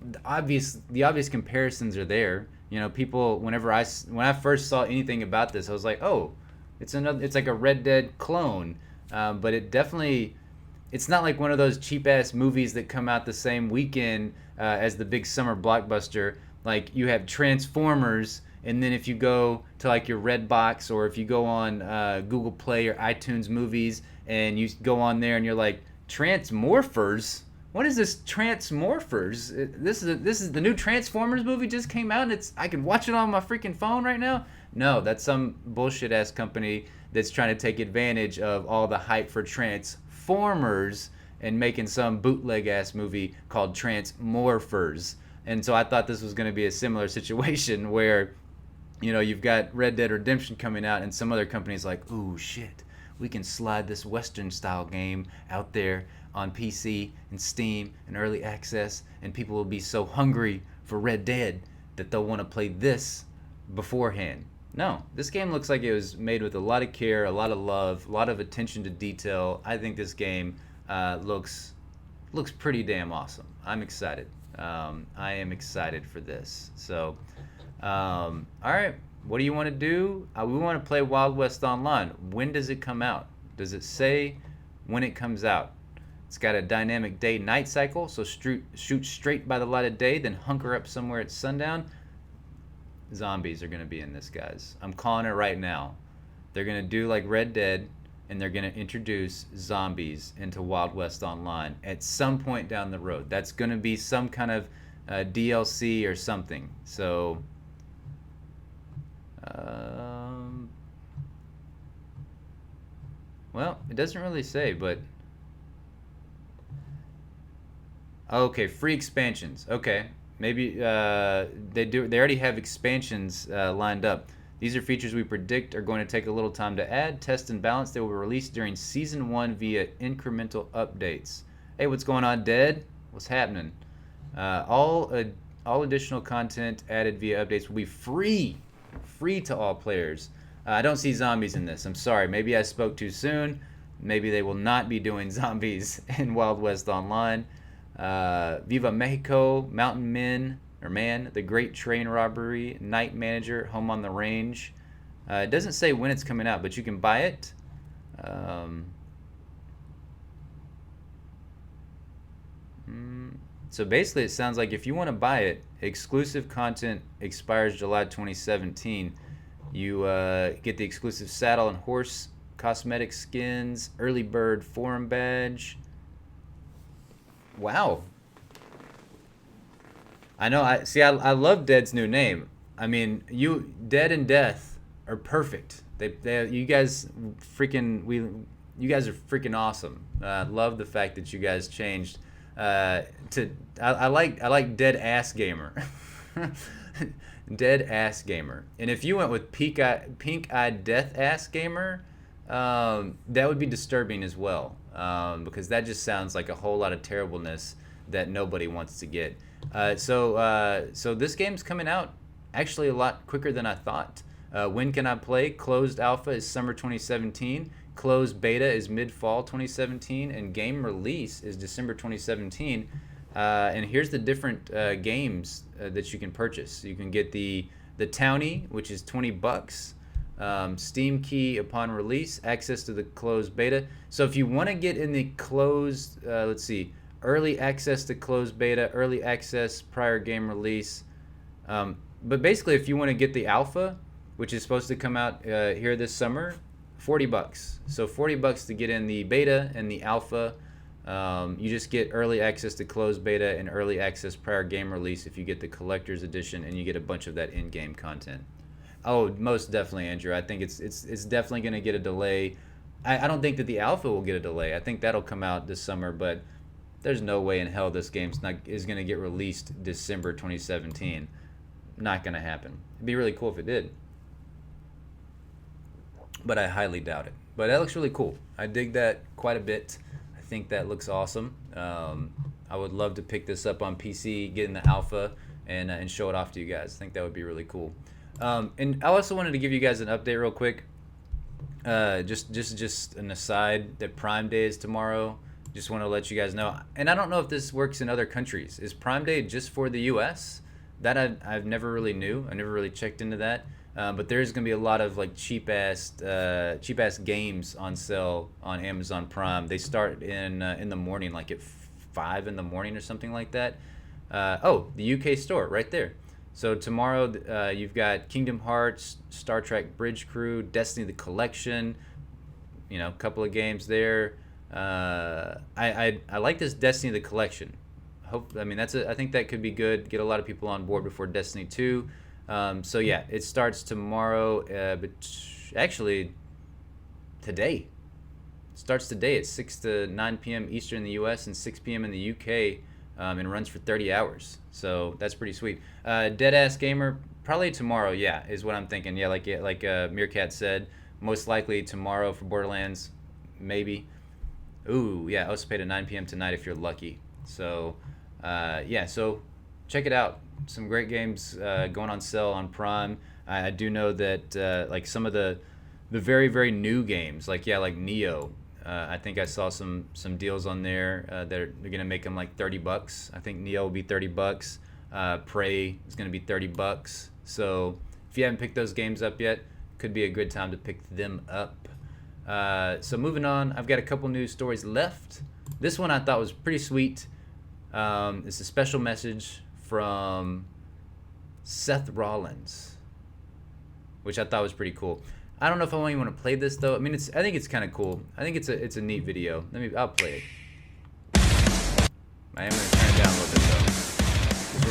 the obvious comparisons are there. You know, people, when I first saw anything about this, I was like, oh, it's like a Red Dead clone. But it's not like one of those cheap ass movies that come out the same weekend as the big summer blockbuster. Like, you have Transformers, and then if you go to like your Redbox, or if you go on Google Play or iTunes Movies, and you go on there and you're like, Transmorphers? What is this Transmorphers? This is the new Transformers movie just came out, and I can watch it on my freaking phone right now? No, that's some bullshit ass company that's trying to take advantage of all the hype for Transformers and making some bootleg ass movie called Transmorphers. And so I thought this was going to be a similar situation where, you know, you've got Red Dead Redemption coming out, and some other company's like, ooh, shit, we can slide this Western-style game out there on PC and Steam and early access, and people will be so hungry for Red Dead that they'll want to play this beforehand. No, this game looks like it was made with a lot of care, a lot of love, a lot of attention to detail. I think this game looks pretty damn awesome. I'm excited. I am excited for this. So, all right. What do you want to do? We want to play Wild West Online. When does it come out? Does it say when it comes out? It's got a dynamic day-night cycle, so shoot straight by the light of day, then hunker up somewhere at sundown. Zombies are going to be in this, guys. I'm calling it right now. They're going to do like Red Dead, and they're going to introduce zombies into Wild West Online at some point down the road. That's going to be some kind of DLC or something. So... well, it doesn't really say, but okay, free expansions. Okay, maybe they already have expansions lined up. These are features we predict are going to take a little time to add, test, and balance. They will be released during Season 1 via incremental updates. Hey, what's going on, Dead? What's happening? All additional content added via updates will be free to all players. I don't see zombies in this. I'm sorry. Maybe I spoke too soon. Maybe they will not be doing zombies in Wild West Online. Viva Mexico, Mountain Men, or Man, The Great Train Robbery, Night Manager, Home on the Range. It doesn't say when it's coming out, but you can buy it. So basically, it sounds like if you want to buy it, exclusive content expires July 2017. You get the exclusive saddle and horse cosmetic skins, early bird forum badge. Wow. I know. I love Dead's new name. I mean, Dead and Death are perfect. You guys are freaking awesome. Love the fact that you guys changed I like Dead Ass Gamer. Dead Ass Gamer. And if you went with Pink Eyed Death Ass Gamer, that would be disturbing as well, because that just sounds like a whole lot of terribleness that nobody wants to get. So this game's coming out actually a lot quicker than I thought. When can I play? Closed alpha is summer 2017. Closed beta is mid-fall 2017, and game release is December 2017. And here's the different games that you can purchase. You can get the Townie, which is $20. Steam key upon release, access to the closed beta. So if you want to get in the closed, early access to closed beta, early access prior game release. But basically, if you want to get the alpha, which is supposed to come out here this summer, $40. So $40 to get in the beta and the alpha. You just get early access to closed beta and early access prior game release if you get the collector's edition, and you get a bunch of that in-game content. Oh, most definitely, Andrew. I think it's definitely going to get a delay. I don't think that the alpha will get a delay. I think that'll come out this summer, but there's no way in hell this game is going to get released December 2017. Not going to happen. It'd be really cool if it did, but I highly doubt it. But that looks really cool. I dig that quite a bit. I think that looks awesome. I would love to pick this up on PC, get in the alpha, and show it off to you guys. I think that would be really cool. And I also wanted to give you guys an update real quick. Just an aside that Prime Day is tomorrow. Just want to let you guys know. And I don't know if this works in other countries. Is Prime Day just for the U.S.? That I've never really knew. I never really checked into that. But there's gonna be a lot of like cheap ass games on sale on Amazon Prime. They start in the morning, like at 5 in the morning or something like that. The UK store right there. So tomorrow you've got Kingdom Hearts, Star Trek Bridge Crew, Destiny the Collection. A couple of games there. I like this Destiny the Collection. I think that could be good. Get a lot of people on board before Destiny 2. So yeah, it starts tomorrow, but actually today. It starts today at 6 to 9 p.m. Eastern in the U.S. and 6 p.m. in the UK, and runs for 30 hours. So that's pretty sweet. Deadass Gamer, probably tomorrow, yeah, is what I'm thinking. Yeah, like Meerkat said, most likely tomorrow for Borderlands, maybe. Ooh, yeah, also paid at 9 p.m. tonight if you're lucky. So, so check it out. Some great games going on sale on Prime. I do know that like some of the very, very new games, like Neo. I think I saw some deals on there that they're gonna make them like $30. I think Neo will be $30. Prey is gonna be $30. So if you haven't picked those games up yet, could be a good time to pick them up. So moving on, I've got a couple news stories left. This one I thought was pretty sweet. It's a special message from Seth Rollins, which I thought was pretty cool. I don't know if I want to play this though. I think it's kind of cool. I think it's a neat video. I'll play it. I am gonna turn it down a little bit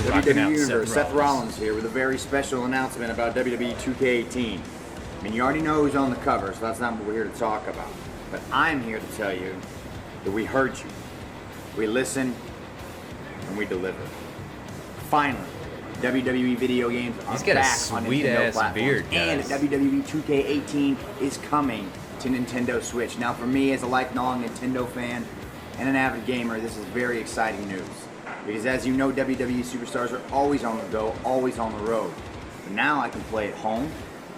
though. WWE Universe, Seth Rollins here with a very special announcement about WWE 2K18. You already know who's on the cover, so that's not what we're here to talk about. But I'm here to tell you that we heard you, we listened, and we deliver. Finally, WWE video games are back on Nintendo platforms, beard, and WWE 2K18 is coming to Nintendo Switch. Now, for me, as a lifelong Nintendo fan and an avid gamer, this is very exciting news. Because as you know, WWE superstars are always on the go, always on the road. But now I can play at home,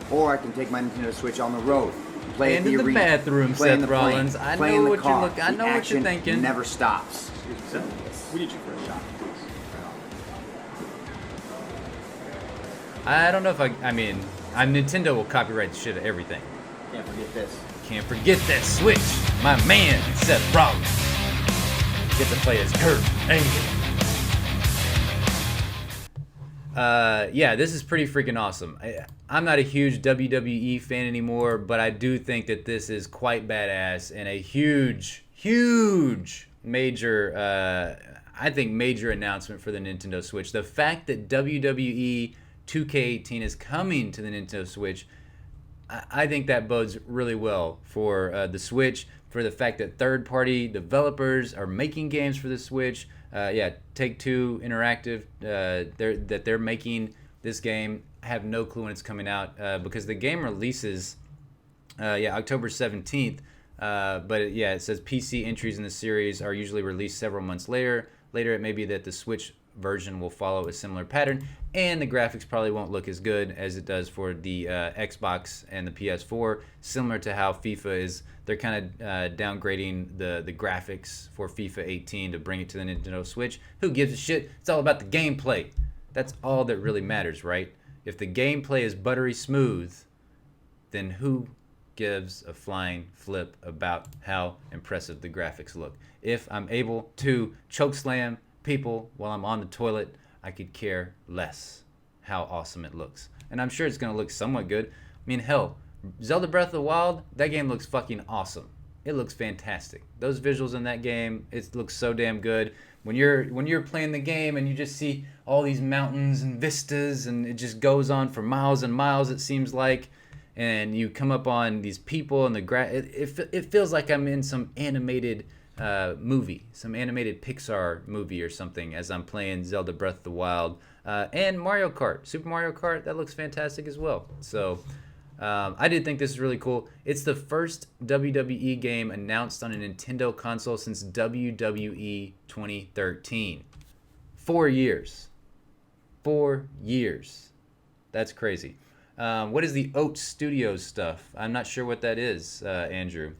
or I can take my Nintendo Switch on the road, play in the arena, bathroom, play in Seth the plane, Rollins. I play know in the what car. I know what you're thinking. Never stops. We need you for a shot, please. I don't know if I mean, Nintendo will copyright the shit of everything. Can't forget this. Can't forget that Switch. My man, Seth Rollins. Get to play as Kurt Angle. Yeah, this is pretty freaking awesome. I'm not a huge WWE fan anymore, but I do think that this is quite badass and a huge major, I think major announcement for the Nintendo Switch. The fact that WWE 2K18 is coming to the Nintendo Switch, I think that bodes really well for the Switch, for the fact that third-party developers are making games for the Switch. Yeah, Take-Two Interactive, they're making this game. I have no clue when it's coming out because the game releases, October 17th. But it says PC entries in the series are usually released several months later. Later, it may be that the Switch version will follow a similar pattern, and the graphics probably won't look as good as it does for the Xbox and the PS4. Similar to how FIFA is, they're kind of downgrading the graphics for FIFA 18 to bring it to the Nintendo Switch. Who gives a shit? It's all about the gameplay. That's all that really matters, right? If the gameplay is buttery smooth, then who gives a flying flip about how impressive the graphics look? If I'm able to chokeslam people while I'm on the toilet, I could care less how awesome it looks. And I'm sure it's going to look somewhat good. I mean, hell, Zelda Breath of the Wild, that game looks fucking awesome. It looks fantastic. Those visuals in that game, it looks so damn good. When you're playing the game and you just see all these mountains and vistas and it just goes on for miles and miles, it seems like, and you come up on these people and it feels like I'm in some animated movie, some animated Pixar movie or something as I'm playing Zelda Breath of the Wild. And Mario Kart, Super Mario Kart, that looks fantastic as well. So I did think this is really cool. It's the first WWE game announced on a Nintendo console since WWE 2013. 4 years. 4 years. That's crazy. What is the Oat Studios stuff? I'm not sure what that is, Andrew.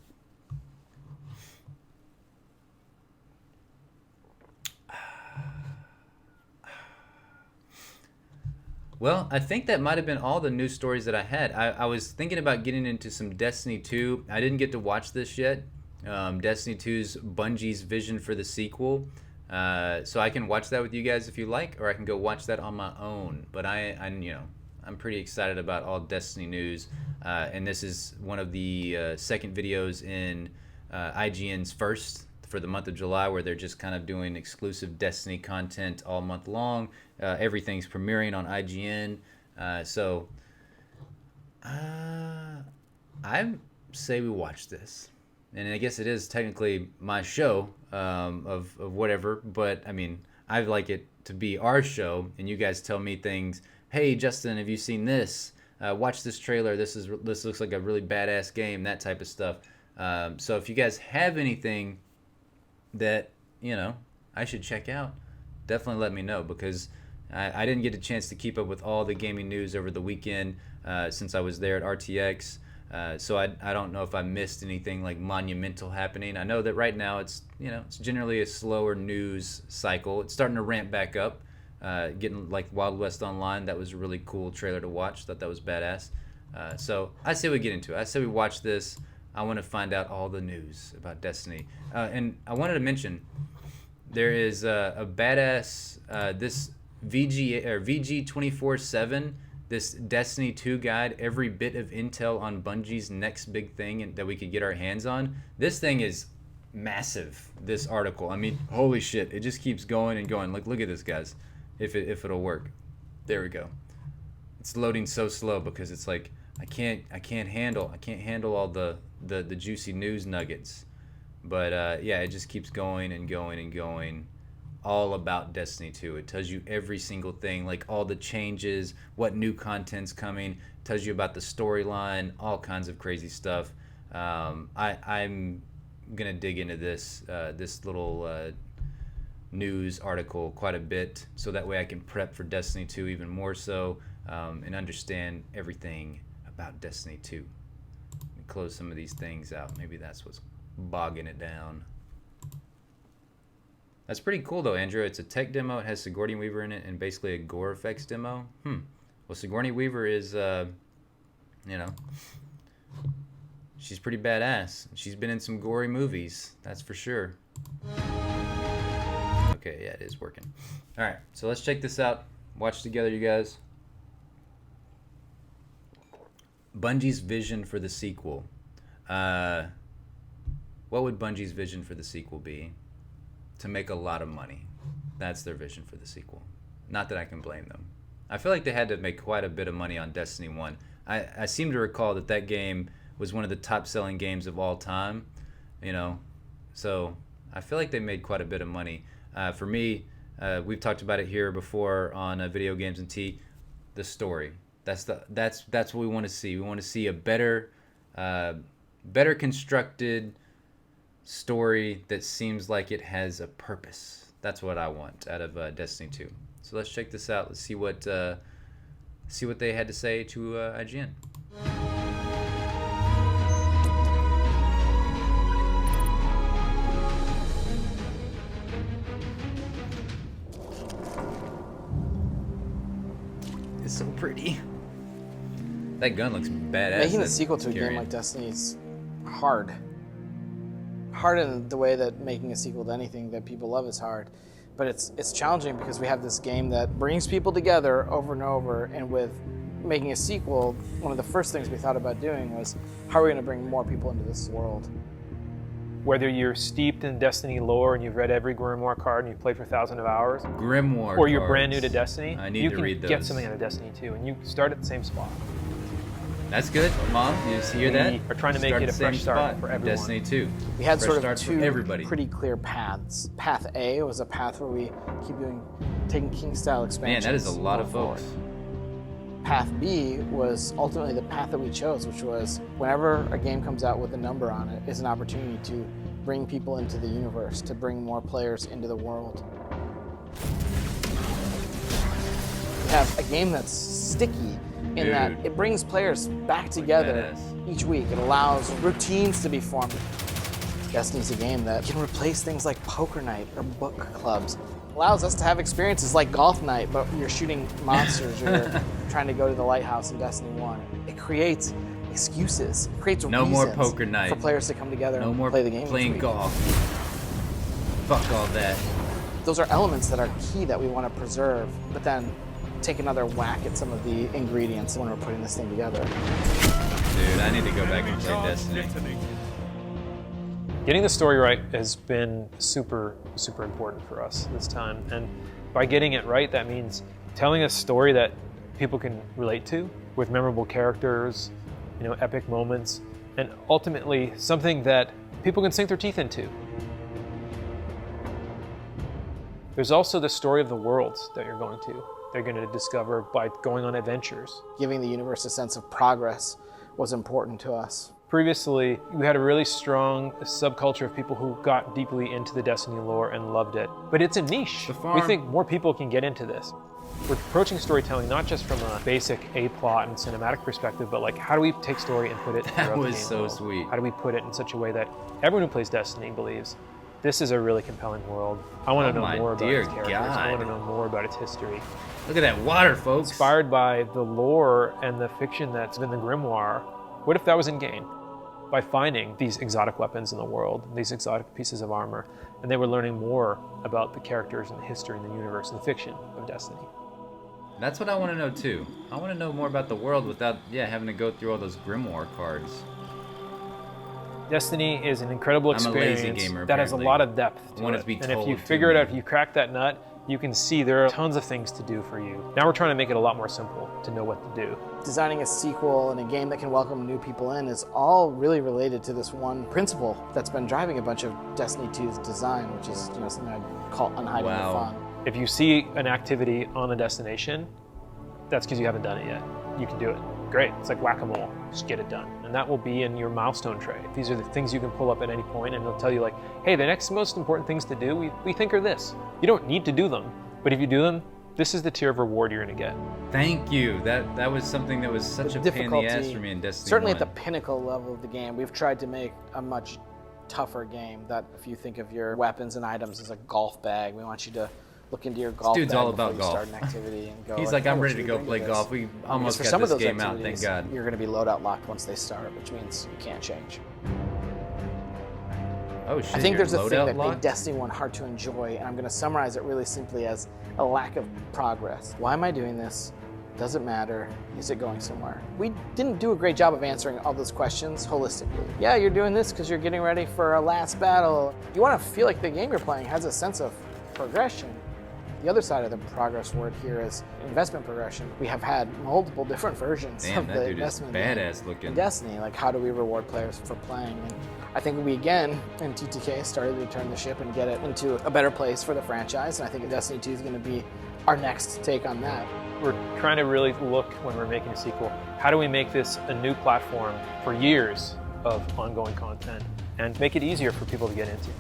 Well, I think that might have been all the news stories that I had. I was thinking about getting into some Destiny 2. I didn't get to watch this yet. Destiny 2's Bungie's vision for the sequel. So I can watch that with you guys if you like, or I can go watch that on my own. But I'm pretty excited about all Destiny news. And this is one of the second videos in IGN's first for the month of July, where they're just kind of doing exclusive Destiny content all month long. Everything's premiering on IGN. So I say we watch this. And I guess it is technically my show of whatever, but I mean, I like it to be our show, and you guys tell me things. Hey, Justin, have you seen this? Watch this trailer. This looks like a really badass game, that type of stuff. So if you guys have anything that, I should check out, definitely let me know, because I didn't get a chance to keep up with all the gaming news over the weekend since I was there at RTX. So I don't know if I missed anything like monumental happening. I know that right now it's generally a slower news cycle. It's starting to ramp back up. Getting like Wild West Online, that was a really cool trailer to watch. Thought that was badass. So I say we get into it. I say we watch this. I want to find out all the news about Destiny. And I wanted to mention there is a badass this VG or VG 24/7. This Destiny 2 guide, every bit of intel on Bungie's next big thing that we could get our hands on. This thing is massive, this article. I mean, holy shit, it just keeps going and going. Look at this, guys. If it'll work. There we go. It's loading so slow because it's like I can't handle all the juicy news nuggets. But it just keeps going and going and going. All about Destiny 2. It tells you every single thing, like all the changes, what new content's coming, tells you about the storyline, all kinds of crazy stuff. I'm gonna dig into this little news article quite a bit, so that way I can prep for Destiny 2 even more so, and understand everything about Destiny 2. Let me close some of these things out. Maybe that's what's bogging it down. That's pretty cool though, Andrew. It's a tech demo. It has Sigourney Weaver in it and basically a gore effects demo. Well, Sigourney Weaver is, she's pretty badass. She's been in some gory movies, that's for sure. Okay, yeah, it is working. All right, so let's check this out. Watch together, you guys. Bungie's vision for the sequel. What would Bungie's vision for the sequel be? To make a lot of money. That's their vision for the sequel. Not that I can blame them. I feel like they had to make quite a bit of money on Destiny 1. I seem to recall that game was one of the top-selling games of all time, so I feel like they made quite a bit of money. For me, we've talked about it here before on Video Games and Tea. The story. That's what we want to see. We want to see a better constructed story that seems like it has a purpose. That's what I want out of Destiny 2. So let's check this out. Let's see what they had to say to IGN. It's so pretty. That gun looks badass. Making a sequel to a game like Destiny is hard. Hard in the way that making a sequel to anything that people love is hard. But it's challenging because we have this game that brings people together over and over, and with making a sequel, one of the first things we thought about doing was how are we going to bring more people into this world? Whether you're steeped in Destiny lore and you've read every Grimoire card and you've played for thousands of hours, Grimoire or you're cards. brand new to Destiny, I you to can read those. get something out of Destiny 2, and you start at the same spot. That's good, Mom. You just hear that? We are trying to make it a fresh start for everyone. Destiny 2. We had Fresh sort start of for two everybody. pretty clear paths. Path A was a path where we keep taking King-style expansions. Man, that is a lot of going folks. forward. Path B was ultimately the path that we chose, which was whenever a game comes out with a number on it, is an opportunity to bring people into the universe, to bring more players into the world. We have a game that's sticky in that it brings players back together each week. It allows routines to be formed. Destiny's a game that can replace things like poker night or book clubs. It allows us to have experiences like golf night, but you're shooting monsters, you're trying to go to the lighthouse in Destiny 1. It creates excuses, it creates No reasons more poker night. for players to come together No and more play the game playing each week. golf. Fuck all that. Those are elements that are key that we want to preserve, but then take another whack at some of the ingredients when we're putting this thing together. Dude, I need to go back and play Destiny. Getting the story right has been super, super important for us this time. And by getting it right, that means telling a story that people can relate to with memorable characters, epic moments, and ultimately something that people can sink their teeth into. There's also the story of the worlds that you're going to. They're going to discover by going on adventures. Giving the universe a sense of progress was important to us. Previously, we had a really strong subculture of people who got deeply into the Destiny lore and loved it. But it's a niche. We think more people can get into this. We're approaching storytelling not just from a basic A-plot and cinematic perspective, but like how do we take story and put it throughout the game was so world? sweet. How do we put it in such a way that everyone who plays Destiny believes this is a really compelling world. I want to know more about its characters. I want to know more about its history. Look at that water, folks. Inspired by the lore and the fiction that's in the Grimoire, what if that was in game? By finding these exotic weapons in the world, these exotic pieces of armor, and they were learning more about the characters and the history and the universe and the fiction of Destiny. That's what I want to know too. I want to know more about the world without, having to go through all those Grimoire cards. Destiny is an incredible experience I'm a lazy gamer, that has a apparently. lot of depth to I want it. it to be And if told you to figure it me. out, if you crack that nut, you can see there are tons of things to do for you. Now we're trying to make it a lot more simple to know what to do. Designing a sequel and a game that can welcome new people in is all really related to this one principle that's been driving a bunch of Destiny 2's design, which is something I'd call unhiding the fun. If you see an activity on a destination, that's because you haven't done it yet. You can do it. Great. It's like whack-a-mole. Just get it done. And that will be in your milestone tray. These are the things you can pull up at any point, and it'll tell you like, hey, the next most important things to do, we think are this. You don't need to do them, but if you do them, this is the tier of reward you're going to get. Thank you. That was something that was such a pain in the ass for me in Destiny Certainly 1. at the pinnacle level of the game, we've tried to make a much tougher game. That if you think of your weapons and items as a golf bag, we want you to look into your golf dude's bag all before about you golf. start an activity and go. He's like, I'm what ready should to we go bring play this? golf. We almost for got some this of those game out, thank activities, God. You're going to be loadout locked once they start, which means you can't change. Oh shit! I think you're there's a thing loadout that made locked? Destiny 1 hard to enjoy, and I'm going to summarize it really simply as a lack of progress. Why am I doing this? Does it matter? Is it going somewhere? We didn't do a great job of answering all those questions holistically. Yeah, you're doing this because you're getting ready for a last battle. You want to feel like the game you're playing has a sense of progression. The other side of the progress word here is investment progression. We have had multiple different versions Damn, of that the dude is investment badass in looking. Destiny. Like, how do we reward players for playing? And I think we again in TTK started to turn the ship and get it into a better place for the franchise. And I think Destiny 2 is going to be our next take on that. We're trying to really look, when we're making a sequel, how do we make this a new platform for years of ongoing content and make it easier for people to get into?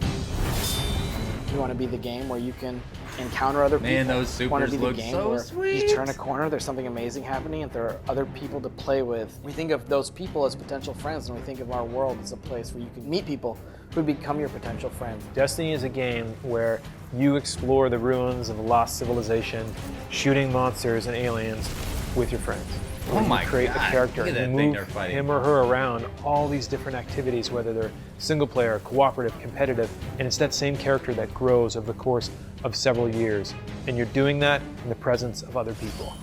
You want to be the game where you can encounter other people. Man, those You want to supers be the look game so where sweet. you turn a corner, there's something amazing happening, and there are other people to play with. We think of those people as potential friends, and we think of our world as a place where you can meet people who become your potential friends. Destiny is a game where you explore the ruins of a lost civilization, shooting monsters and aliens with your friends. Oh my You create God, a character look at and that thing move they're fighting. him or her around all these different activities, whether they're single player, cooperative, competitive, and it's that same character that grows over the course of several years. And you're doing that in the presence of other people.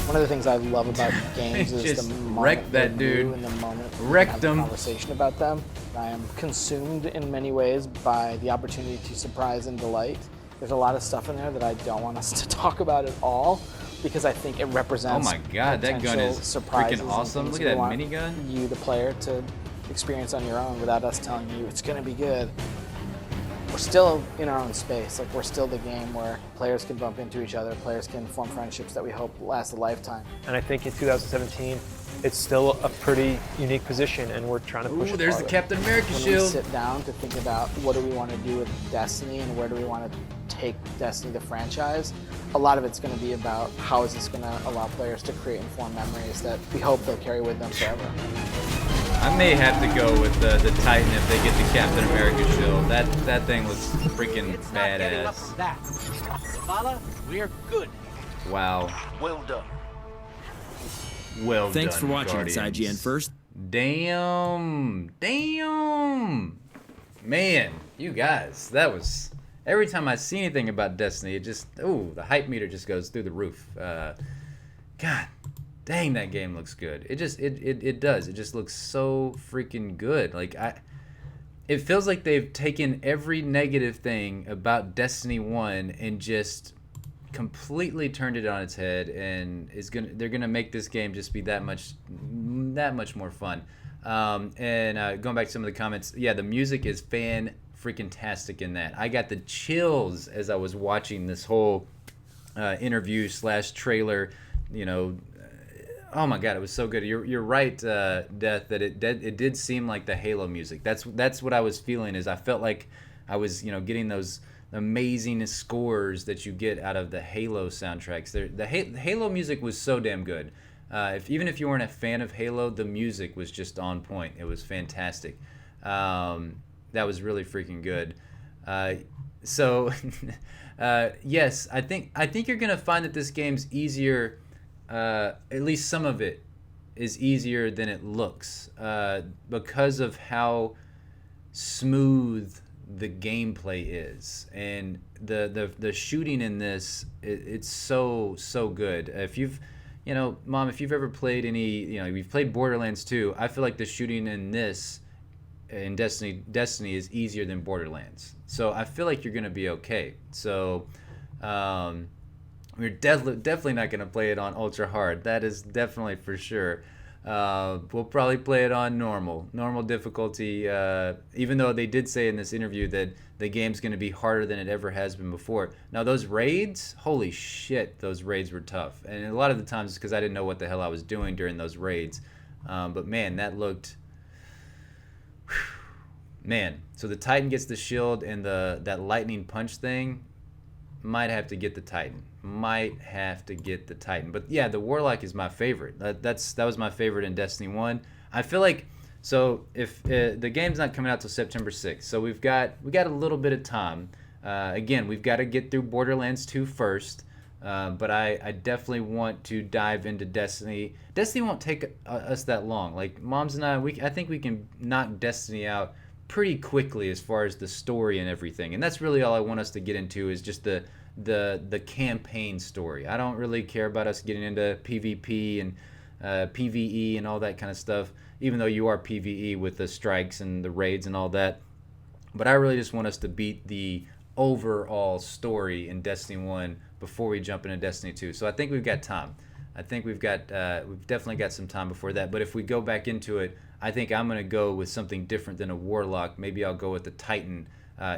One of the things I love about games is Just the moment wrecked that they're new dude. and the moment we Wrecked have a him. conversation about them. I am consumed in many ways by the opportunity to surprise and delight. There's a lot of stuff in there that I don't want us to talk about at all because I think it represents Oh my God, that gun potential is surprises freaking and awesome. things Look at we that want minigun. You, the player, to experience on your own without us telling you it's going to be good. We're still in our own space. Like, we're still the game where players can bump into each other, players can form friendships that we hope last a lifetime. And I think in 2017, it's still a pretty unique position, and we're trying to push Ooh, it there's the farther. Captain America When we shield. sit down to think about what do we want to do with Destiny and where do we want to take Destiny the franchise, a lot of it's going to be about how is this going to allow players to create and form memories that we hope they'll carry with them forever. I may have to go with the Titan if they get the Captain America shield. That thing looks freaking It's not getting up badass. from that. Zavala, we're good. Wow. Well done. Well Thanks done, for watching. Guardians. It's IGN First. Damn. Man, you guys, that was... Every time I see anything about Destiny, it just... Ooh, the hype meter just goes through the roof. God dang, that game looks good. It just... It does. It just looks so freaking good. Like, it feels like they've taken every negative thing about Destiny 1 and just completely turned it on its head, and they're gonna make this game just be that much more fun. Going back to some of the comments, yeah, the music is freaking tastic in that. I got the chills as I was watching this whole interview / trailer. You know, oh my God, it was so good. You're right, Death, that it did seem like the Halo music. That's what I was feeling. Is I felt like I was getting those amazing scores that you get out of the Halo soundtracks. The Halo music was so damn good. Even if you weren't a fan of Halo, the music was just on point. It was fantastic. That was really freaking good. Yes, I think you're gonna find that this game's easier. At least some of it is easier than it looks, because of how smooth the gameplay is, and the shooting in this, it's so good. If you've Mom, if you've ever played any, you've played Borderlands 2, I feel like the shooting in this, in Destiny is easier than Borderlands. So I feel like you're going to be okay. So we're definitely not going to play it on ultra hard. That is definitely for sure. We'll probably play it on normal difficulty, even though they did say in this interview that the game's going to be harder than it ever has been before. Now, those raids, holy shit, those raids were tough. And a lot of the times it's because I didn't know what the hell I was doing during those raids. But man, that looked... Man, so the Titan gets the shield, and that lightning punch thing, might have to get the Titan. But yeah, the Warlock is my favorite. That was my favorite in Destiny 1. I feel like So if the game's not coming out till September 6th, so we got a little bit of time. Again, we've got to get through Borderlands 2 first, but I definitely want to dive into Destiny. Destiny won't take us that long. Like Moms and I think we can knock Destiny out pretty quickly as far as the story and everything. And that's really all I want us to get into is just the campaign story. I don't really care about us getting into PvP and PvE and all that kind of stuff, even though you are PvE with the strikes and the raids and all that. But I really just want us to beat the overall story in Destiny 1 before we jump into Destiny 2. So I think we've got time. I think we've definitely got some time before that. But if we go back into it, I think I'm going to go with something different than a Warlock. Maybe I'll go with the Titan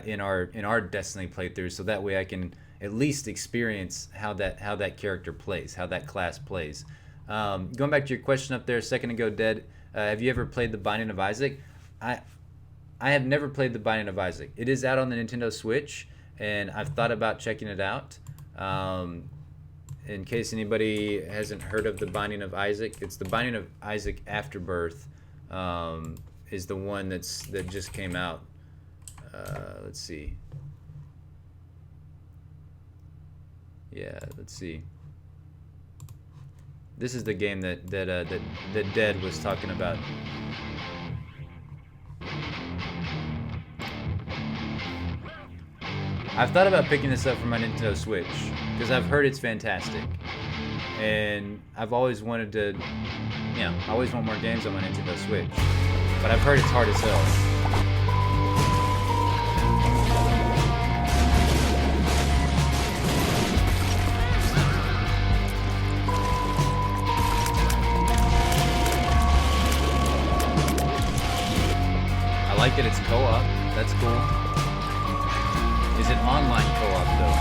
in our Destiny playthrough, so that way I can at least experience how that character plays, how that class plays. Going back to your question up there a second ago, Dead, have you ever played The Binding of Isaac? I have never played The Binding of Isaac. It is out on the Nintendo Switch, and I've thought about checking it out. In case anybody hasn't heard of The Binding of Isaac, it's The Binding of Isaac Afterbirth is the one that just came out. Let's see. Yeah, let's see. This is the game that Dead was talking about. I've thought about picking this up for my Nintendo Switch because I've heard it's fantastic, and I've always wanted to, I always want more games on my Nintendo Switch, but I've heard it's hard as hell. I like that it's co-op. That's cool. Is it online co-op though?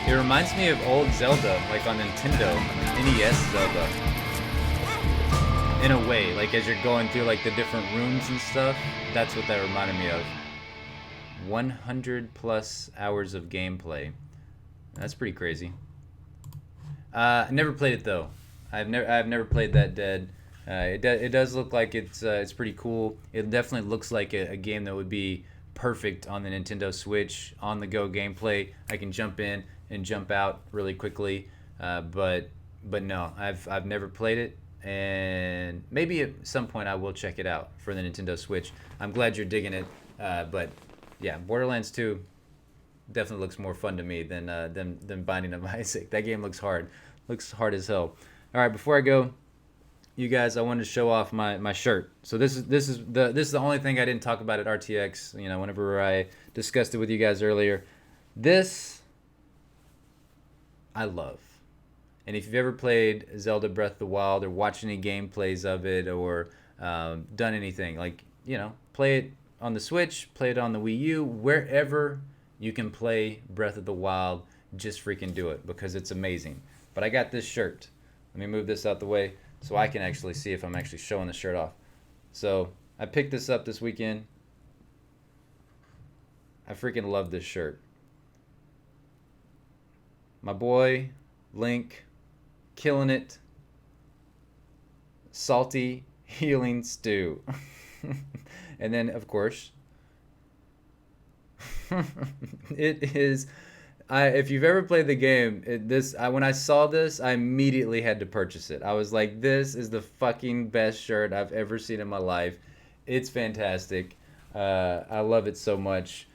It reminds me of old Zelda, like on Nintendo, NES Zelda. In a way, like as you're going through like the different rooms and stuff, that's what that reminded me of. 100 plus hours of gameplay. That's pretty crazy. I never played it though. I've never played that, Dead. It does look like it's pretty cool. It definitely looks like a game that would be perfect on the Nintendo Switch, on the go gameplay. I can jump in and jump out really quickly. But no, I've never played it, and maybe at some point I will check it out for the Nintendo Switch. I'm glad you're digging it, but yeah, Borderlands 2 definitely looks more fun to me than Binding of Isaac. That game looks hard as hell. All right, before I go, you guys, I wanted to show off my shirt. So this is the only thing I didn't talk about at RTX. You know, whenever I discussed it with you guys earlier, this I love. And if you've ever played Zelda Breath of the Wild or watched any gameplays of it or done anything, like, play it on the Switch, play it on the Wii U, wherever you can play Breath of the Wild, just freaking do it because it's amazing. But I got this shirt. Let me move this out the way so I can actually see if I'm actually showing the shirt off. So I picked this up this weekend. I freaking love this shirt. My boy, Link, killing it. Salty healing stew. And then, of course, it is. If you've ever played the game, when I saw this, I immediately had to purchase it. I was like, "This is the fucking best shirt I've ever seen in my life. It's fantastic. I love it so much."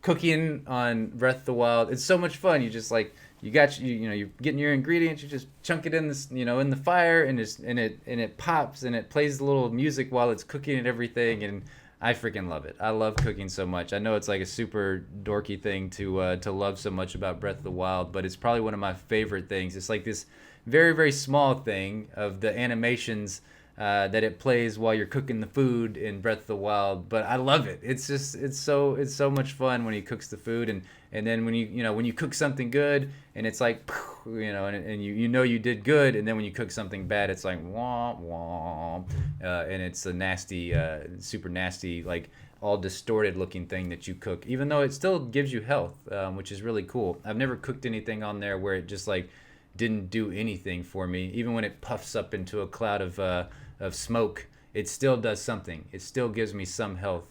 Cooking on Breath of the Wild, it's so much fun. You just like you're getting your ingredients, you just chunk it in this, in the fire, and it pops and it plays the little music while it's cooking and everything, and I freaking love it. I love cooking so much. I know it's like a super dorky thing to love so much about Breath of the Wild, but it's probably one of my favorite things. It's like this very, very small thing of the animations that it plays while you're cooking the food in Breath of the Wild, but I love it. It's so much fun when he cooks the food, and then when you cook something good and it's like, and you know you did good, and then when you cook something bad, it's like womp womp, and it's a nasty, super nasty, like all distorted looking thing that you cook, even though it still gives you health, which is really cool. I've never cooked anything on there where it just like didn't do anything for me. Even when it puffs up into a cloud of smoke, it still does something. It still gives me some health,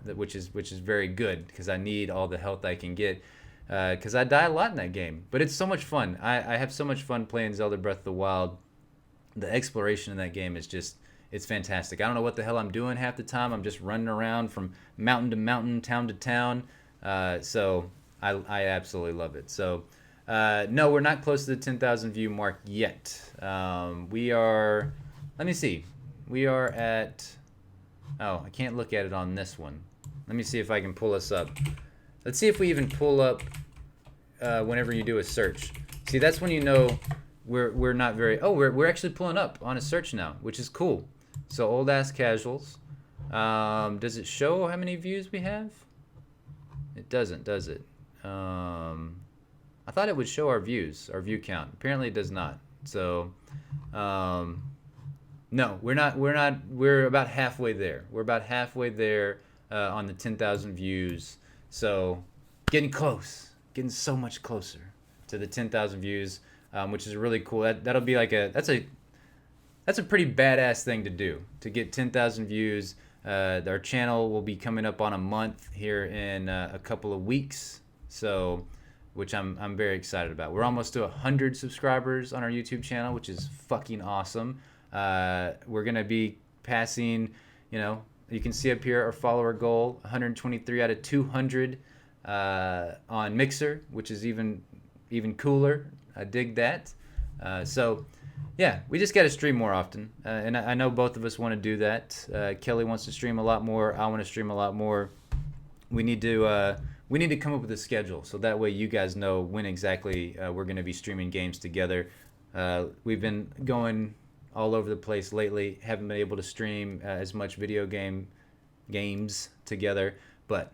which is very good, because I need all the health I can get, because I die a lot in that game. But it's so much fun. I have so much fun playing Zelda Breath of the Wild. The exploration in that game is just, it's fantastic. I don't know what the hell I'm doing half the time. I'm just running around from mountain to mountain, town to town. So I absolutely love it. So no, we're not close to the 10,000 view mark yet. We are, let me see. We are at, oh, I can't look at it on this one. Let me see if I can pull us up. Let's see if we even pull up whenever you do a search. See, that's when you know we're not very, oh, we're actually pulling up on a search now, which is cool. So Old Ass Casuals. Does it show how many views we have? It doesn't, does it? I thought it would show our views, our view count. Apparently it does not. So, no, we're not. We're about halfway there. We're about halfway there on the 10,000 views. So, getting close, getting so much closer to the 10,000 views, which is really cool. That'll be like that's a pretty badass thing to do, to get 10,000 views. Our channel will be coming up on a month here in a couple of weeks. So, which I'm very excited about. We're almost to 100 subscribers on our YouTube channel, which is fucking awesome. We're gonna be passing, you can see up here our follower goal, 123 out of 200 on Mixer, which is even cooler. I dig that. So yeah, we just got to stream more often, and I know both of us want to do that. Kelly wants to stream a lot more. I want to stream a lot more. We need to come up with a schedule, so that way you guys know when exactly we're going to be streaming games together. We've been going all over the place lately. Haven't been able to stream as much video games together, but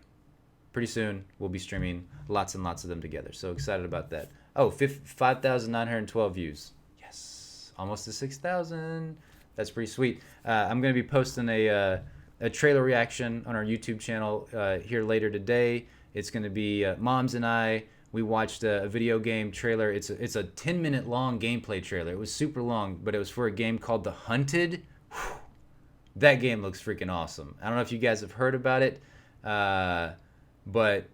pretty soon we'll be streaming lots and lots of them together. So excited about that. Oh, 5,912 views. Yes, almost to 6,000. That's pretty sweet. I'm going to be posting a trailer reaction on our YouTube channel here later today. It's going to be Moms and I. We watched a video game trailer. It's a 10-minute long gameplay trailer. It was super long, but it was for a game called The Hunted. Whew. That game looks freaking awesome. I don't know if you guys have heard about it, but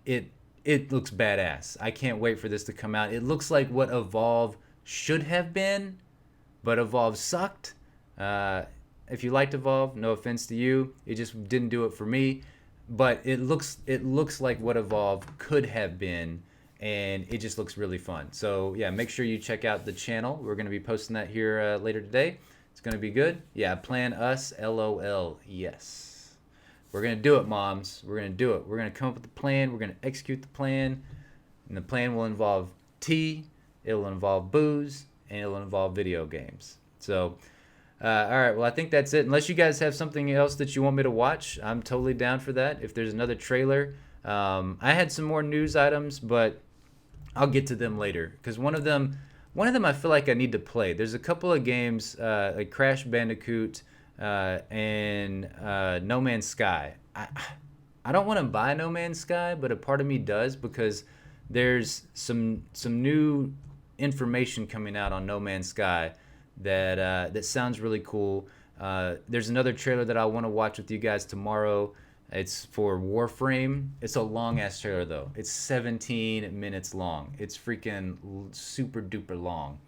it looks badass. I can't wait for this to come out. It looks like what Evolve should have been, but Evolve sucked. If you liked Evolve, no offense to you, it just didn't do it for me. But it looks like what Evolve could have been, and it just looks really fun. So yeah, make sure you check out the channel. We're going to be posting that here later today. It's going to be good. Yeah, plan us, LOL, yes. We're going to do it, moms. We're going to do it. We're going to come up with a plan. We're going to execute the plan, and the plan will involve tea, it'll involve booze, and it'll involve video games. So all right, well, I think that's it. Unless you guys have something else that you want me to watch, I'm totally down for that. If there's another trailer, I had some more news items, but I'll get to them later, because one of them I feel like I need to play. There's a couple of games like Crash Bandicoot and No Man's Sky. I don't want to buy No Man's Sky, but a part of me does, because there's some new information coming out on No Man's Sky that sounds really cool. There's another trailer that I want to watch with you guys tomorrow. It's for Warframe. It's a long ass trailer though. It's 17 minutes long. It's freaking super duper long.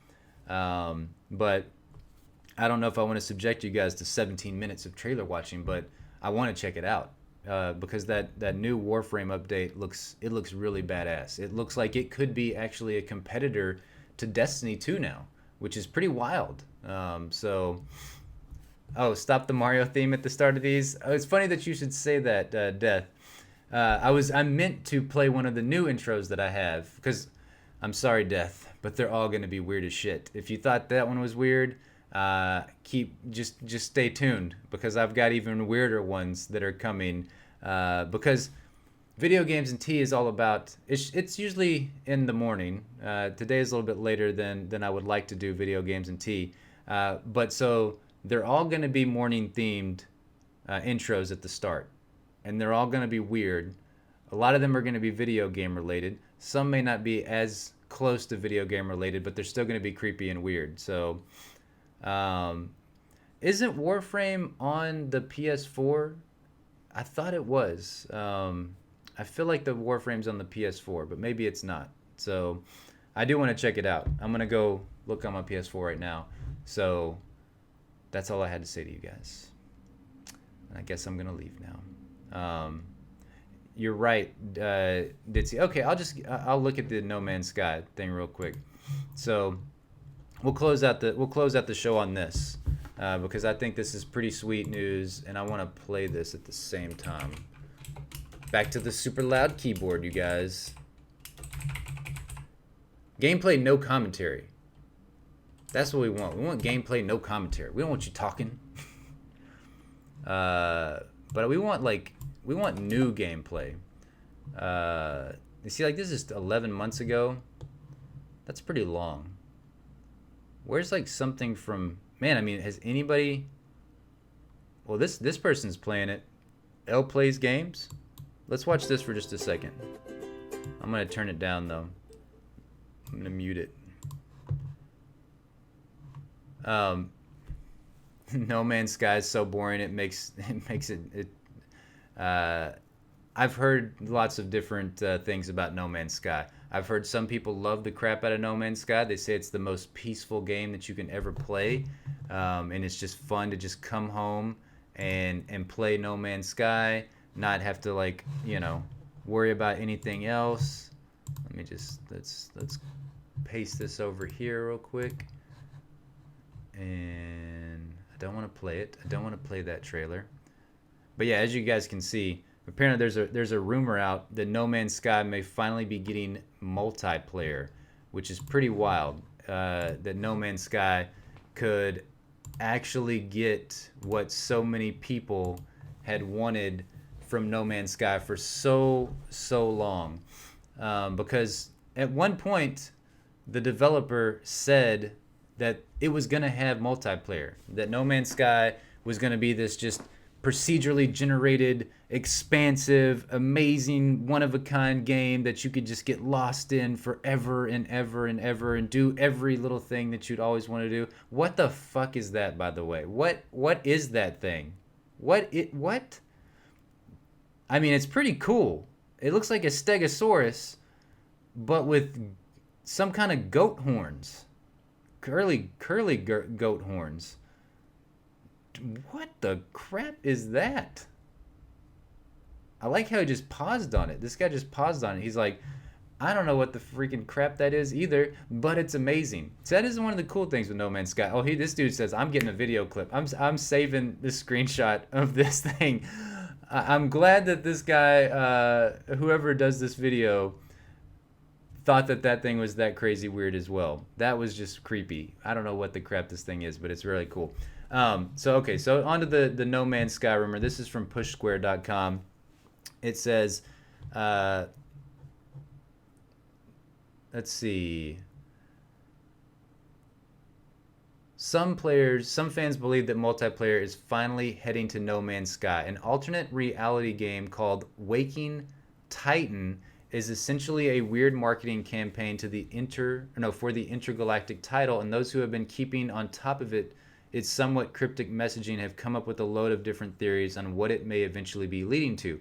But I don't know if I want to subject you guys to 17 minutes of trailer watching, but I want to check it out because that new Warframe update looks really badass. It looks like it could be actually a competitor to Destiny 2 now, which is pretty wild. Oh, stop the Mario theme at the start of these. Oh, it's funny that you should say that, Death. I meant to play one of the new intros that I have, because I'm sorry, Death, but they're all going to be weird as shit. If you thought that one was weird, just stay tuned, because I've got even weirder ones that are coming. Because video games and tea is all about, it's usually in the morning. Today is a little bit later than I would like to do video games and tea. But so they're all going to be morning themed intros at the start. And they're all going to be weird. A lot of them are going to be video game related. Some may not be as close to video game related, but they're still going to be creepy and weird. So, isn't Warframe on the PS4? I thought it was. I feel like the Warframe's on the PS4, but maybe it's not. So I do want to check it out. I'm going to go look on my PS4 right now. So that's all I had to say to you guys. And I guess I'm going to leave now. You're right, Ditzy. Okay, I'll look at the No Man's Sky thing real quick. So we'll close out the show on this, because I think this is pretty sweet news, and I want to play this at the same time. Back to the super loud keyboard, you guys. Gameplay, no commentary. That's what we want. We want gameplay, no commentary. We don't want you talking. But we want new gameplay. You see, like, this is 11 months ago. That's pretty long. Where's like something from, man, I mean, has anybody, well, this person's playing it. L plays games. Let's watch this for just a second. I'm gonna turn it down though. I'm gonna mute it. No Man's Sky is so boring. It makes it. I've heard lots of different things about No Man's Sky. I've heard some people love the crap out of No Man's Sky. They say it's the most peaceful game that you can ever play, and it's just fun to just come home and play No Man's Sky, not have to, like, you know, worry about anything else. Let me just let's paste this over here real quick. And I don't want to play it. I don't want to play that trailer. But yeah, as you guys can see, apparently there's a rumor out that No Man's Sky may finally be getting multiplayer, which is pretty wild. That No Man's Sky could actually get what so many people had wanted from No Man's Sky for so long. Because at one point, the developer said that it was going to have multiplayer, that No Man's Sky was going to be this just procedurally generated, expansive, amazing, one-of-a-kind game that you could just get lost in forever and ever and ever and do every little thing that you'd always want to do. What the fuck is that, by the way? What is that thing? What? I mean, it's pretty cool. It looks like a Stegosaurus, but with some kind of goat horns. Curly goat horns. What the crap is that? I like how he just paused on it. This guy just paused on it. He's like, I don't know what the freaking crap that is either, but it's amazing. So that is one of the cool things with No Man's Sky. Oh, this dude says, I'm getting a video clip. I'm saving this screenshot of this thing. I'm glad that this guy, whoever does this video, thought that thing was that crazy weird as well. That was just creepy. I don't know what the crap this thing is, but it's really cool. So on to the No Man's Sky rumor. This is from pushsquare.com. It says, let's see. Some fans believe that multiplayer is finally heading to No Man's Sky. An alternate reality game called Waking Titan is essentially a weird marketing campaign for the intergalactic title, and those who have been keeping on top of its somewhat cryptic messaging have come up with a load of different theories on what it may eventually be leading to.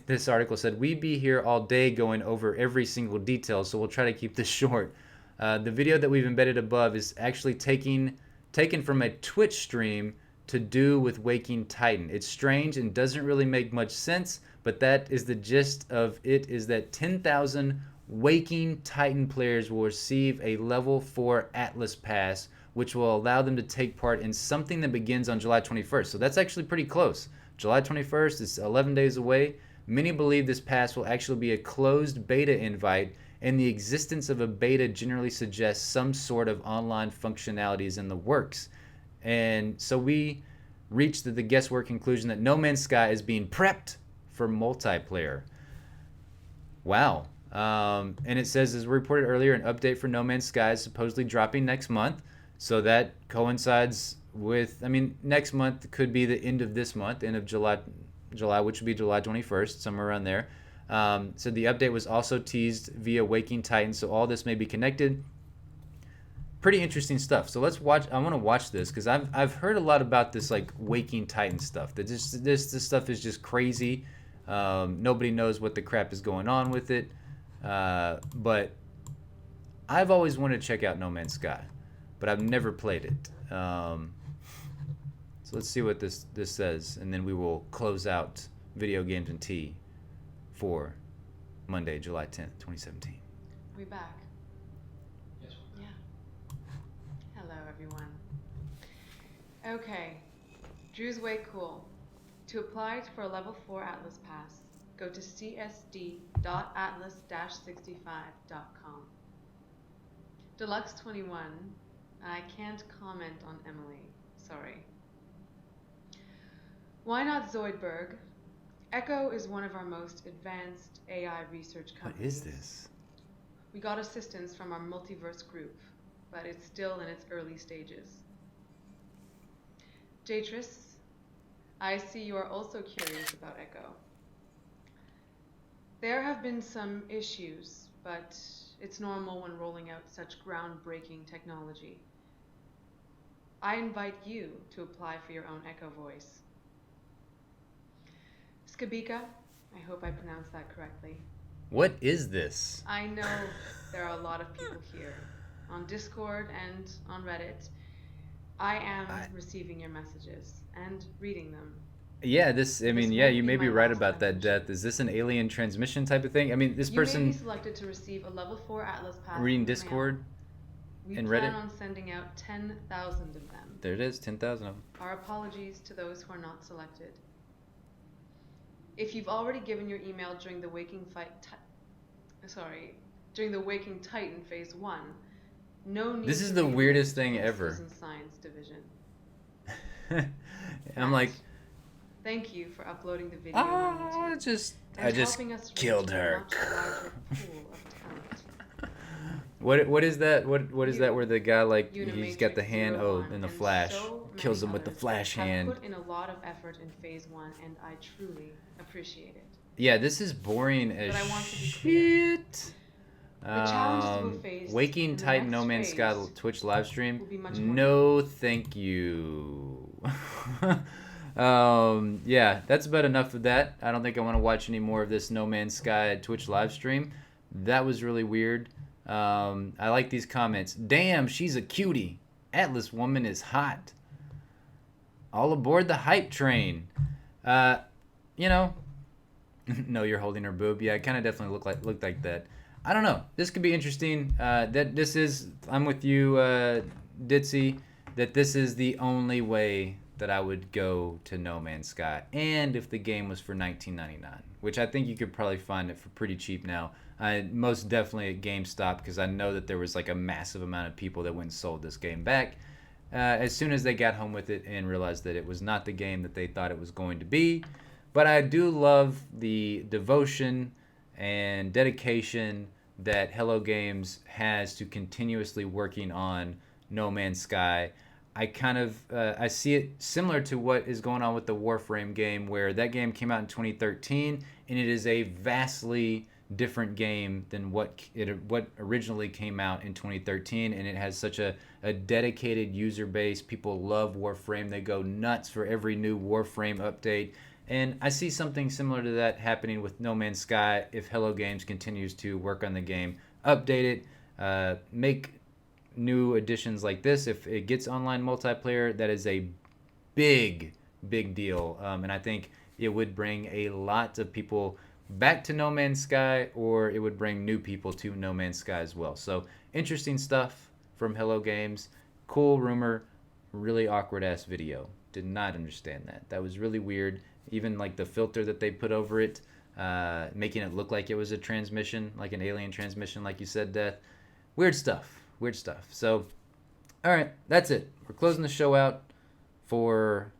This article said, we'd be here all day going over every single detail, so we'll try to keep this short. The video that we've embedded above is actually taken from a Twitch stream to do with Waking Titan. It's strange and doesn't really make much sense, but that is the gist of it, is that 10,000 Waking Titan players will receive a level 4 Atlas Pass, which will allow them to take part in something that begins on July 21st. So that's actually pretty close. July 21st is 11 days away. Many believe this pass will actually be a closed beta invite and the existence of a beta generally suggests some sort of online functionalities in the works. And so we reached the guesswork conclusion that No Man's Sky is being prepped for multiplayer. Wow. And it says, as reported earlier, an update for No Man's Sky is supposedly dropping next month. So that coincides with, I mean, next month could be the end of this month, end of July, which would be July 21st, somewhere around there. So the update was also teased via Waking Titan, so all this may be connected. Pretty interesting stuff. So let's watch. I want to watch this because I've heard a lot about this like Waking Titan stuff. That just this stuff is just crazy. Nobody knows what the crap is going on with it. But I've always wanted to check out No Man's Sky, but I've never played it. So let's see what this says, and then we will close out Video Games and Tea for Monday, July 10th, 2017. We back? Yes. Yeah. Hello, everyone. Okay. Drew's way cool. To apply for a level 4 Atlas pass, go to csd.atlas-65.com. Deluxe 21. I can't comment on Emily. Sorry. Why not Zoidberg? Echo is one of our most advanced AI research companies. What is this? We got assistance from our multiverse group, but it's still in its early stages. Jatris, I see you are also curious about Echo. There have been some issues, but it's normal when rolling out such groundbreaking technology. I invite you to apply for your own Echo voice. Skabika, I hope I pronounced that correctly. What is this? I know there are a lot of people here, on Discord and on Reddit. I am receiving your messages and reading them. Yeah, you may be right about that, Death. Is this an alien transmission type of thing? I mean, this person... You may be selected to receive a level 4 Atlas pass. Reading Discord and Reddit. We plan on sending out 10,000 of them. There it is, 10,000 of them. Our apologies to those who are not selected. If you've already given your email during the Waking Titan Phase 1, no need. This is the weirdest thing ever. Science Division. I'm like, thank you for uploading the video. I just killed her. What is that? What is that where the guy like he's got the hand in the flash, kills him with the flash hand. Put in a lot of effort in Phase 1, and I truly appreciate it. Yeah, this is boring as shit. Waking Titan No Man's Sky Twitch live stream. No, thank you. Yeah, that's about enough of that. I don't think I want to watch any more of this No Man's Sky Twitch live stream. That was really weird. I like these comments. Damn, she's a cutie. Atlas woman is hot. All aboard the hype train. You know. No, you're holding her boob. Yeah, it kind of definitely looked like that. I don't know. This could be interesting. I'm with you, Ditzy, that this is the only way that I would go to No Man's Sky. And if the game was for $19.99, which I think you could probably find it for pretty cheap now. Most definitely at GameStop, because I know that there was like a massive amount of people that went and sold this game back as soon as they got home with it and realized that it was not the game that they thought it was going to be. But I do love the devotion and dedication that Hello Games has to continuously working on No Man's Sky. I see it similar to what is going on with the Warframe game, where that game came out in 2013 and it is a vastly different game than what originally came out in 2013, and it has such a dedicated user base. People love Warframe. They go nuts for every new Warframe update. And I see something similar to that happening with No Man's Sky if Hello Games continues to work on the game, update it, make new additions like this. If it gets online multiplayer, that is a big deal. And I think it would bring a lot of people back to No Man's Sky, or it would bring new people to No Man's Sky as well. So interesting stuff from Hello Games. Cool rumor, really awkward ass video. Did not understand that. That was really weird. Even like the filter that they put over it, making it look like it was a transmission, like an alien transmission, like you said, Death. Weird stuff. Weird stuff. So, all right, that's it. We're closing the show out for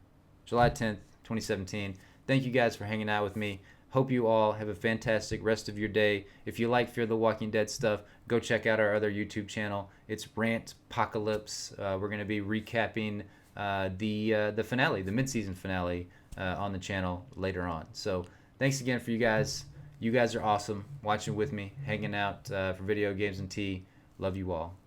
July 10th, 2017. Thank you guys for hanging out with me. Hope you all have a fantastic rest of your day. If you like Fear the Walking Dead stuff, go check out our other YouTube channel. It's Rant Apocalypse. We're going to be recapping the finale, the mid-season finale, on the channel later on. So thanks again for you guys. You guys are awesome, watching with me, hanging out for Video Games and Tea. Love you all.